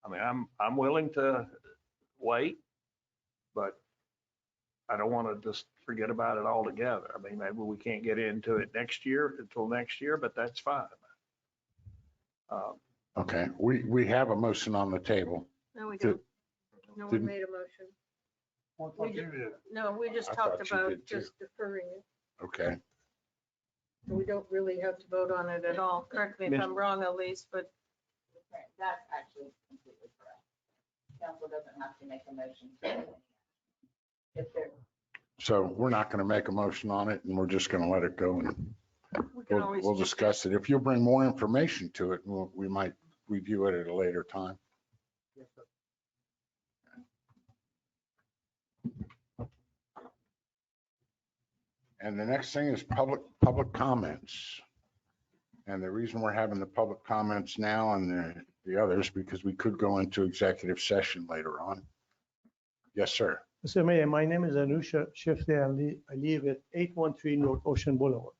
I mean, I'm willing to wait, but I don't want to just forget about it altogether. I mean, maybe we can't get into it until next year, but that's fine. Okay, we have a motion on the table. No, we Did- don't. No one didn't- made a motion. I thought you did. No, we just I talked thought you about did too. just deferring it. Okay, We don't really have to vote on it at all. Correct me if I'm wrong, Elise, but That's actually completely correct. Council doesn't have to make a motion. If they're, so we're not going to make a motion on it, and we're just going to let it go, and we can always. we'll discuss it. If you'll bring more information to it, we might review it at a later time. And the next thing is public comments. And the reason we're having the public comments now and the others, because we could go into executive session later on. Yes, sir. Mr. Mayor, my name is Anusha Shifte. I live at 813 North Ocean Boulevard.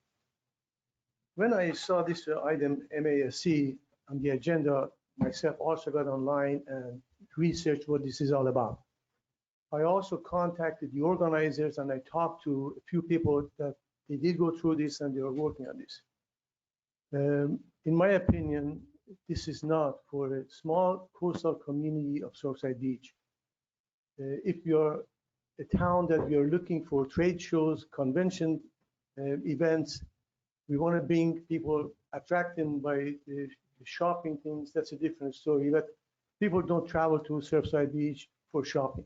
When I saw this item MASC on the agenda, myself also got online and researched what this is all about. I also contacted the organizers and I talked to a few people that they did go through this and they are working on this. In my opinion, this is not for a small coastal community of Surfside Beach. If you're a town that we are looking for trade shows, convention events, we want to bring people, attract them by the shopping things, that's a different story. But people don't travel to Surfside Beach for shopping.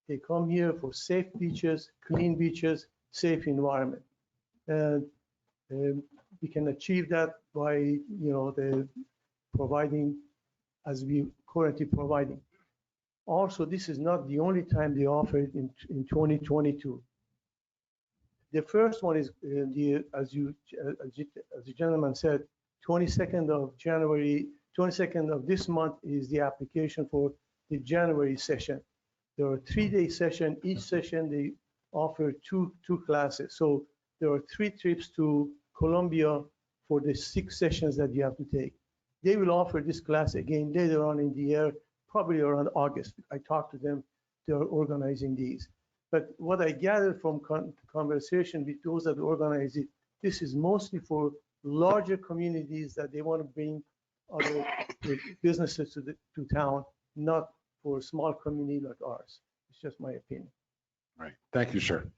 They come here for safe beaches, clean beaches, safe environment. And we can achieve that by, the providing as we currently providing. Also, this is not the only time they offer it in 2022. The first one is as the gentleman said, 22nd of January, 22nd of this month is the application for the January session. There are 3-day session. Each session they offer two classes. So there are 3 trips to Colombia for the 6 sessions that you have to take. They will offer this class again later on in the year, probably around August. I talked to them. They are organizing these. But what I gathered from conversation with those that organize it, this is mostly for larger communities that they want to bring other businesses to town, not for a small community like ours. It's just my opinion. Right. Thank you, sir.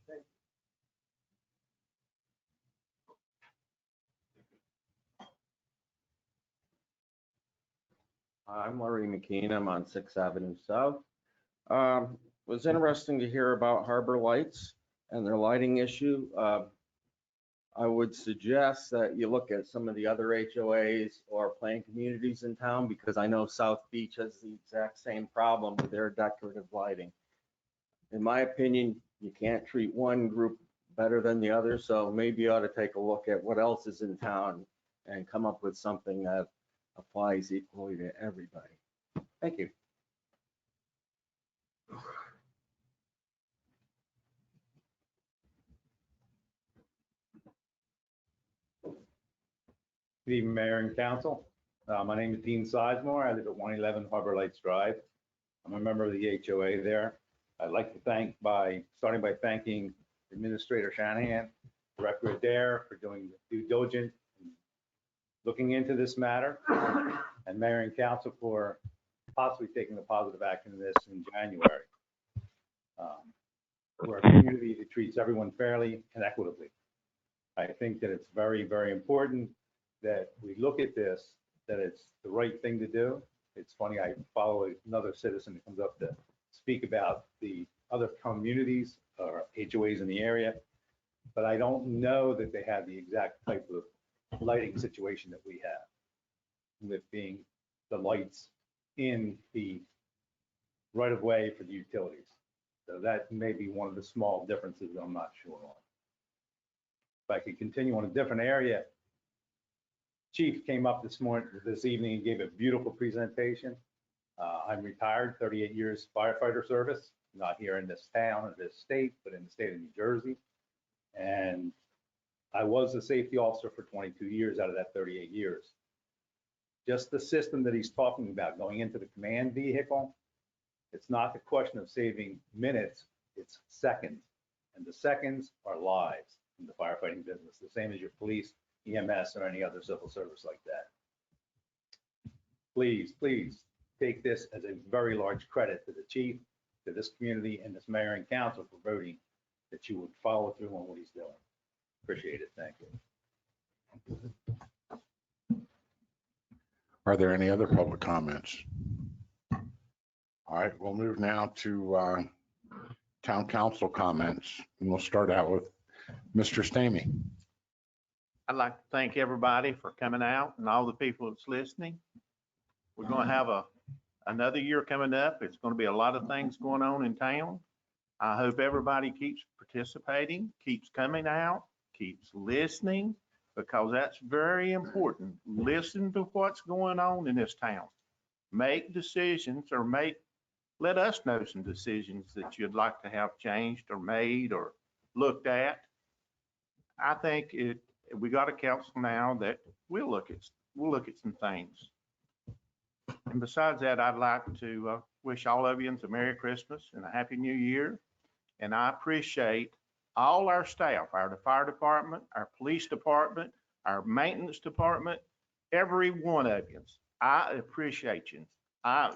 I'm Larry McKean. I'm on 6th Avenue South. Was interesting to hear about Harbor Lights and their lighting issue. I would suggest that you look at some of the other HOAs or planned communities in town, because I know South Beach has the exact same problem with their decorative lighting. In my opinion, you can't treat one group better than the other, so maybe you ought to take a look at what else is in town and come up with something that applies equally to everybody. Thank you. Good evening, Mayor and Council. My name is Dean Sizemore. I live at 111 Harbor Lights Drive. I'm a member of the HOA there. I'd like to starting by thanking Administrator Shanahan, Director Adair for doing due diligence, looking into this matter, and Mayor and Council for possibly taking a positive action in this in January. We're a community that treats everyone fairly and equitably. I think that it's very, very important that we look at this, that it's the right thing to do. It's funny, I follow another citizen that comes up to speak about the other communities or HOAs in the area, but I don't know that they have the exact type of lighting situation that we have, with being the lights in the right of way for the utilities. So that may be one of the small differences that I'm not sure on. If I could continue on a different area, Chief came up this evening and gave a beautiful presentation. I'm retired, 38 years firefighter service, not here in this town or this state, but in the state of New Jersey. And I was a safety officer for 22 years out of that 38 years. Just the system that he's talking about, going into the command vehicle, it's not the question of saving minutes, it's seconds. And the seconds are lives in the firefighting business, the same as your police, EMS, or any other civil service like that. Please, please take this as a very large credit to the chief, to this community, and this mayor and council for voting that you would follow through on what he's doing. Appreciate it. Thank you. Are there any other public comments? All right, we'll move now to town council comments, and we'll start out with Mr. Stamey. I'd like to thank everybody for coming out and all the people that's listening. We're going to have another year coming up. It's going to be a lot of things going on in town. I hope everybody keeps participating, keeps coming out, keeps listening, because that's very important. Listen to what's going on in this town. Make decisions, or let us know some decisions that you'd like to have changed or made or looked at. I think we got a council now that we'll look at some things. And besides that, I'd like to wish all of you a Merry Christmas and a Happy New Year. And I appreciate all our staff, our fire department, our police department, our maintenance department, every one of you. I appreciate you.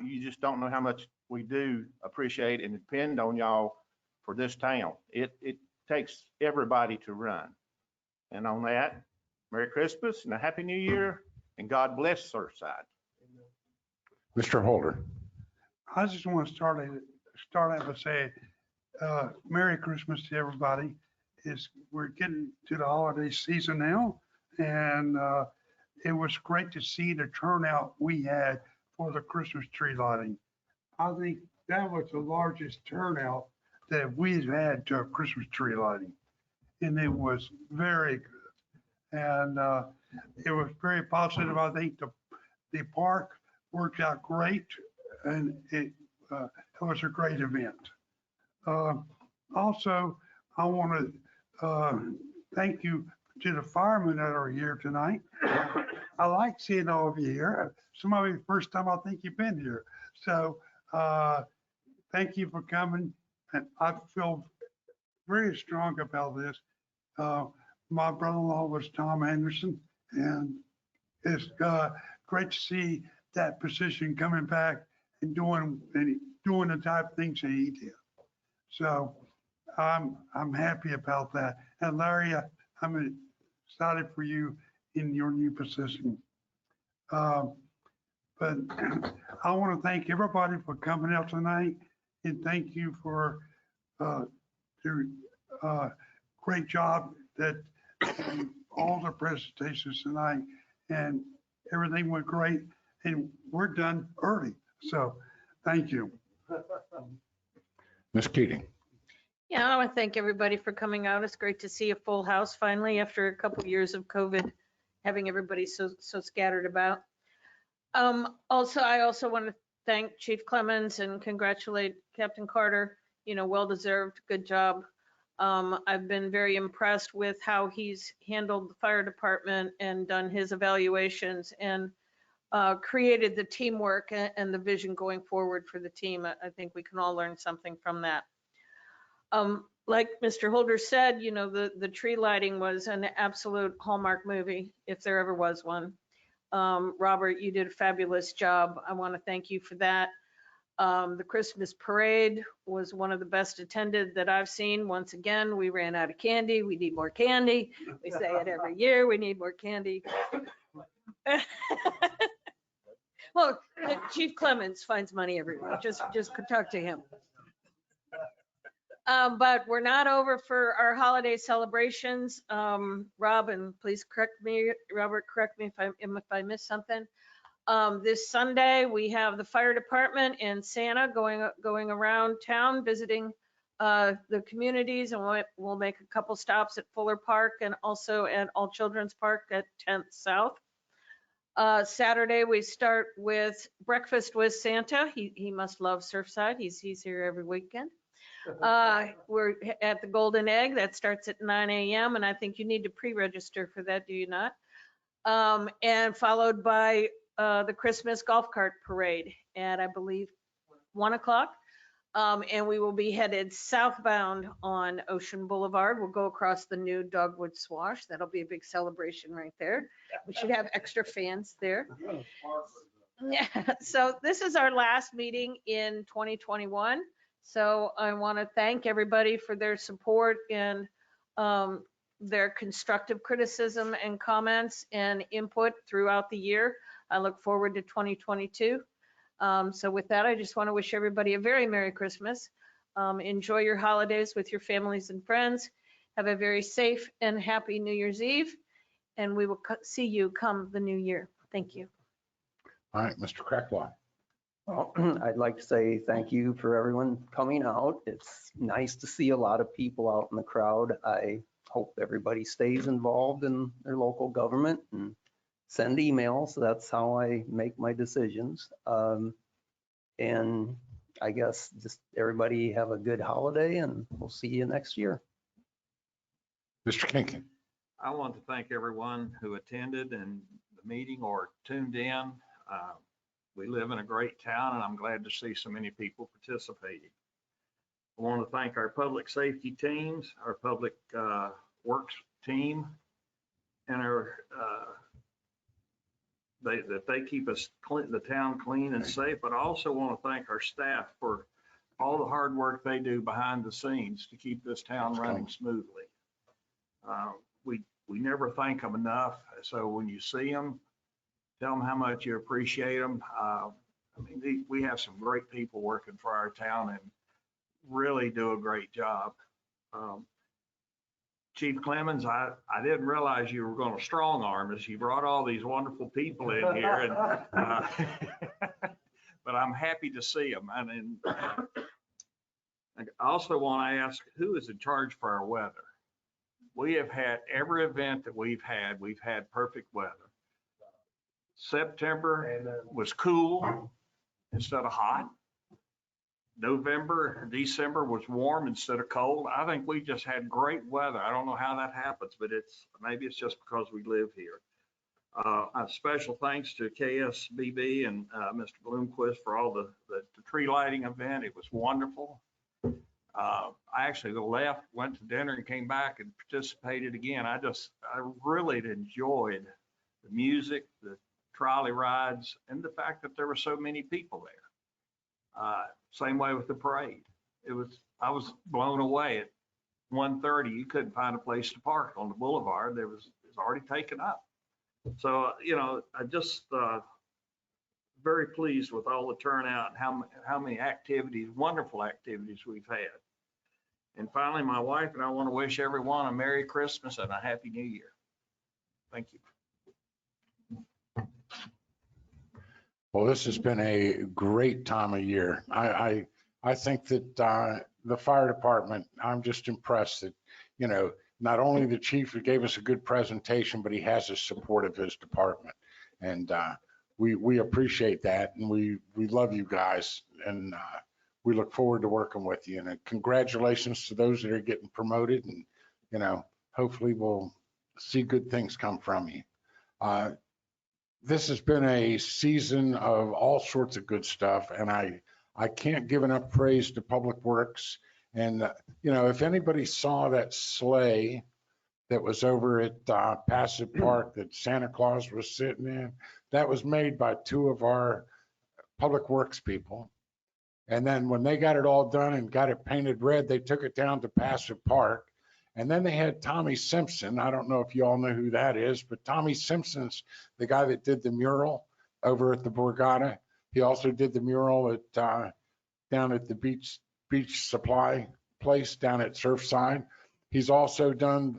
You just don't know how much we do appreciate and depend on y'all for this town. It takes everybody to run. And on that, Merry Christmas and a Happy New Year, and God bless Surfside. Mr. Holder. I just want to start out by saying Merry Christmas to everybody. We're getting to the holiday season now, and it was great to see the turnout we had for the Christmas tree lighting. I think that was the largest turnout that we've had to a Christmas tree lighting, and it was very good. And it was very positive. I think the park worked out great, and it was a great event. Also, I want to thank you to the firemen that are here tonight. I like seeing all of you here. Some of you, first time I think you've been here. So thank you for coming. And I feel very strong about this. My brother-in-law was Tom Anderson, and it's great to see that position coming back and doing the type of things that he did. So I'm happy about that. And Larry, I'm excited for you in your new position. But I want to thank everybody for coming out tonight, and thank you for the great job that all the presentations tonight, and everything went great, and we're done early. So thank you. Ms. Keating. Yeah, I want to thank everybody for coming out. It's great to see a full house finally after a couple of years of COVID, having everybody so scattered about. Also, I also want to thank Chief Clemens and congratulate Captain Carter. You know, well deserved, good job. I've been very impressed with how he's handled the fire department and done his evaluations and created the teamwork and the vision going forward for the team. I think we can all learn something from that. Like Mr. Holder said, you know, the tree lighting was an absolute Hallmark movie, if there ever was one. Robert, you did a fabulous job. I want to thank you for that. The Christmas parade was one of the best attended that I've seen. Once again, we ran out of candy. We need more candy. We say it every year. We need more candy. Well, Chief Clemens finds money everywhere. Just talk to him. But we're not over for our holiday celebrations. Rob, and please correct me, Robert, correct me if I missed something. This Sunday, we have the fire department and Santa going around town visiting the communities, and we'll make a couple stops at Fuller Park and also at All Children's Park at 10th South. Saturday, we start with breakfast with Santa. He must love Surfside. He's here every weekend. We're at the Golden Egg. That starts at 9 a.m. and I think you need to pre-register for that, do you not? And followed by the Christmas golf cart parade at, I believe, 1 o'clock. And we will be headed southbound on Ocean Boulevard. We'll go across the new Dogwood Swash. That'll be a big celebration right there. We should have extra fans there. Yeah. So this is our last meeting in 2021. So I want to thank everybody for their support and their constructive criticism and comments and input throughout the year. I look forward to 2022. So with that, I just want to wish everybody a very Merry Christmas. Enjoy your holidays with your families and friends. Have a very safe and happy New Year's Eve. And we will see you come the new year. Thank you. All right, Mr. Cracklaw. Well, I'd like to say thank you for everyone coming out. It's nice to see a lot of people out in the crowd. I hope everybody stays involved in their local government and send emails. That's how I make my decisions. And I guess just everybody have a good holiday and we'll see you next year. Mr. Kinkin. I want to thank everyone who attended and the meeting or tuned in. We live in a great town and I'm glad to see so many people participating. I want to thank our public safety teams, our public works team, and our that they keep us clean, the town clean and safe, but I also want to thank our staff for all the hard work they do behind the scenes to keep this town running smoothly. We never thank them enough. So when you see them, tell them how much you appreciate them. I mean, we have some great people working for our town and really do a great job. Chief Clemens, I didn't realize you were going to strong arm us. You brought all these wonderful people in here, and, but I'm happy to see them. And I also want to ask, who is in charge for our weather? We have had every event that we've had perfect weather. September was cool instead of hot. November, December was warm instead of cold. I think we just had great weather. I don't know how that happens, but maybe it's just because we live here. A special thanks to KSBB and Mr. Bloomquist for all the tree lighting event. It was wonderful. I actually left, went to dinner and came back and participated again. I really enjoyed the music, the trolley rides, and the fact that there were so many people there. Same way with the parade. I was blown away. At 1:30, you couldn't find a place to park on the boulevard. It was already taken up. So, I just very pleased with all the turnout and how many activities, wonderful activities we've had. And finally, my wife and I want to wish everyone a Merry Christmas and a Happy New Year. Thank you. Well, this has been a great time of year. I think that the fire department, I'm just impressed that, you know, not only the chief who gave us a good presentation, but he has the support of his department. And we appreciate that. And we love you guys. And we look forward to working with you. And congratulations to those that are getting promoted. And, you know, hopefully we'll see good things come from you. This has been a season of all sorts of good stuff. And I can't give enough praise to Public Works. And, you know, if anybody saw that sleigh that was over at Passive Park that Santa Claus was sitting in, that was made by two of our Public Works people. And then when they got it all done and got it painted red, they took it down to Passive Park. And then they had Tommy Simpson. I don't know if you all know who that is, but Tommy Simpson's the guy that did the mural over at the Borgata. He also did the mural at down at the beach supply place down at Surfside. He's also done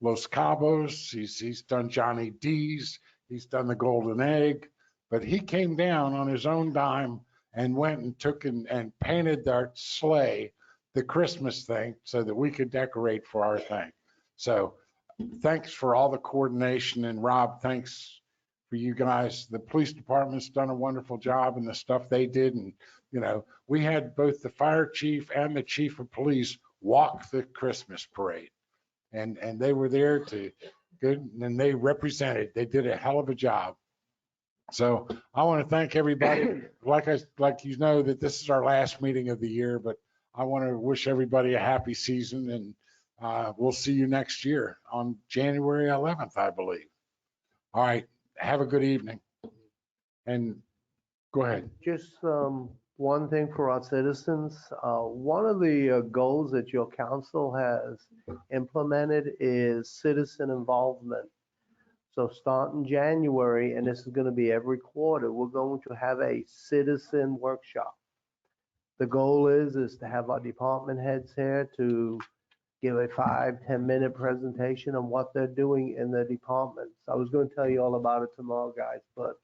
Los Cabos. He's done Johnny D's. He's done the Golden Egg. But he came down on his own dime and went and took and painted our sleigh, the Christmas thing, so that we could decorate for our thing. So thanks for all the coordination. And Rob, thanks for you guys. The police department's done a wonderful job in the stuff they did. And, you know, we had both the fire chief and the chief of police walk the Christmas parade. And they were there to good, and they represented, they did a hell of a job. So I want to thank everybody. Like you know that this is our last meeting of the year, but I want to wish everybody a happy season, and we'll see you next year on January 11th, I believe. All right. Have a good evening. And go ahead. Just one thing for our citizens. One of the goals that your council has implemented is citizen involvement. So starting January, and this is going to be every quarter, we're going to have a citizen workshop. The goal is to have our department heads here to give a 5-10 minute presentation on what they're doing in their departments. I was going to tell you all about it tomorrow, guys, but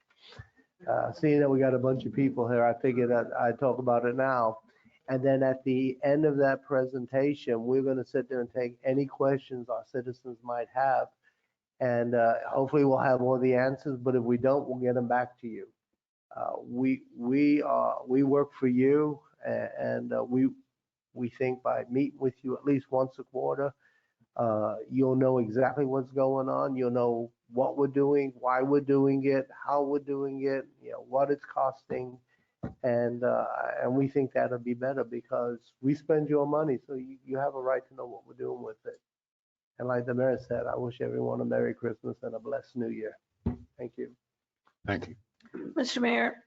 seeing that we got a bunch of people here, I figured that I'd talk about it now. And then at the end of that presentation, we're going to sit there and take any questions our citizens might have. And hopefully we'll have all the answers, but if we don't, we'll get them back to you. We work for you, and we think by meeting with you at least once a quarter, you'll know exactly what's going on. You'll know what we're doing, why we're doing it, how we're doing it, you know, what it's costing. And we think that'll be better because we spend your money, so you have a right to know what we're doing with it. And like the mayor said, I wish everyone a Merry Christmas and a blessed New Year. Thank you. Thank you. Mr. Mayor,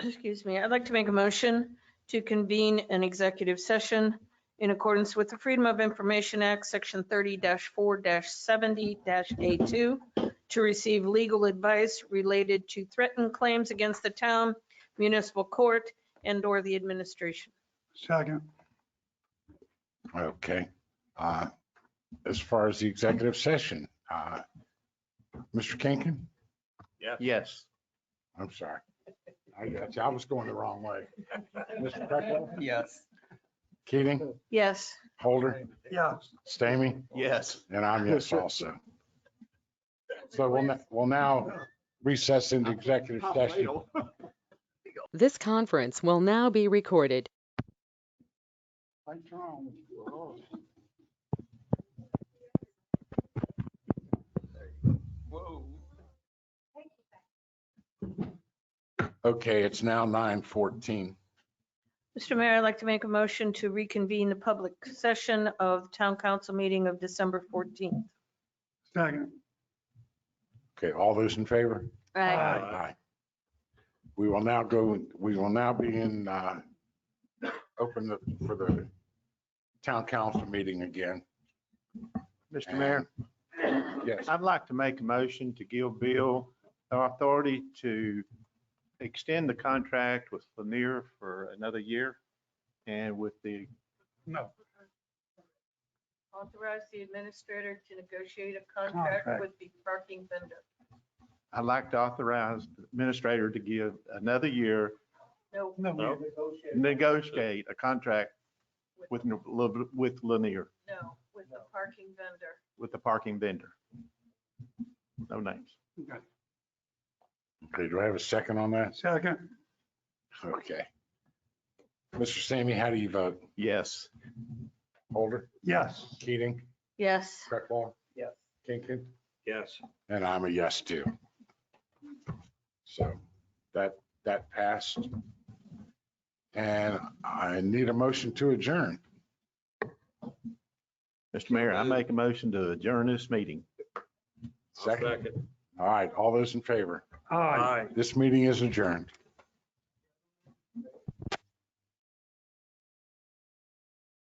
excuse me, I'd like to make a motion to convene an executive session in accordance with the Freedom of Information Act, Section 30-4-70-A2, to receive legal advice related to threatened claims against the town, municipal court, and/or the administration. Second. Okay. As far as the executive session, Mr. Kinkin? Yes. I'm sorry. I got you. I was going the wrong way. Mr. Peckwell? Yes. Keating? Yes. Holder? Yes. Stamey? Yes. And I'm yes also. So we'll now recess into executive session. This conference will now be recorded. Whoa. Okay, it's now 9:14. Mr. Mayor, I'd like to make a motion to reconvene the public session of the town council meeting of December 14th. Second. Okay, all those in favor? Aye. Aye. We will now be in open for the town council meeting again. Mr. Mayor? Yes. I'd like to make a motion to give Bill the authority to extend the contract with Lanier for another year and with the, No. Authorize the administrator to negotiate a contract Contract. with the parking vendor. I'd like to authorize the administrator to give another year, No, negotiate a contract with Lanier, no, with the parking vendor. with the parking vendor. No names. Okay, do I have a second on that? Second. Okay. Mr. Sammy, how do you vote? Yes. Holder, Yes. Keating, Yes. Kreckball, Yes. Kinkin, Yes. and I'm a yes too. So that passed. And I need a motion to adjourn. Mr. Mayor, I make a motion to adjourn this meeting. Second. All right, all those in favor? Aye. This meeting is adjourned.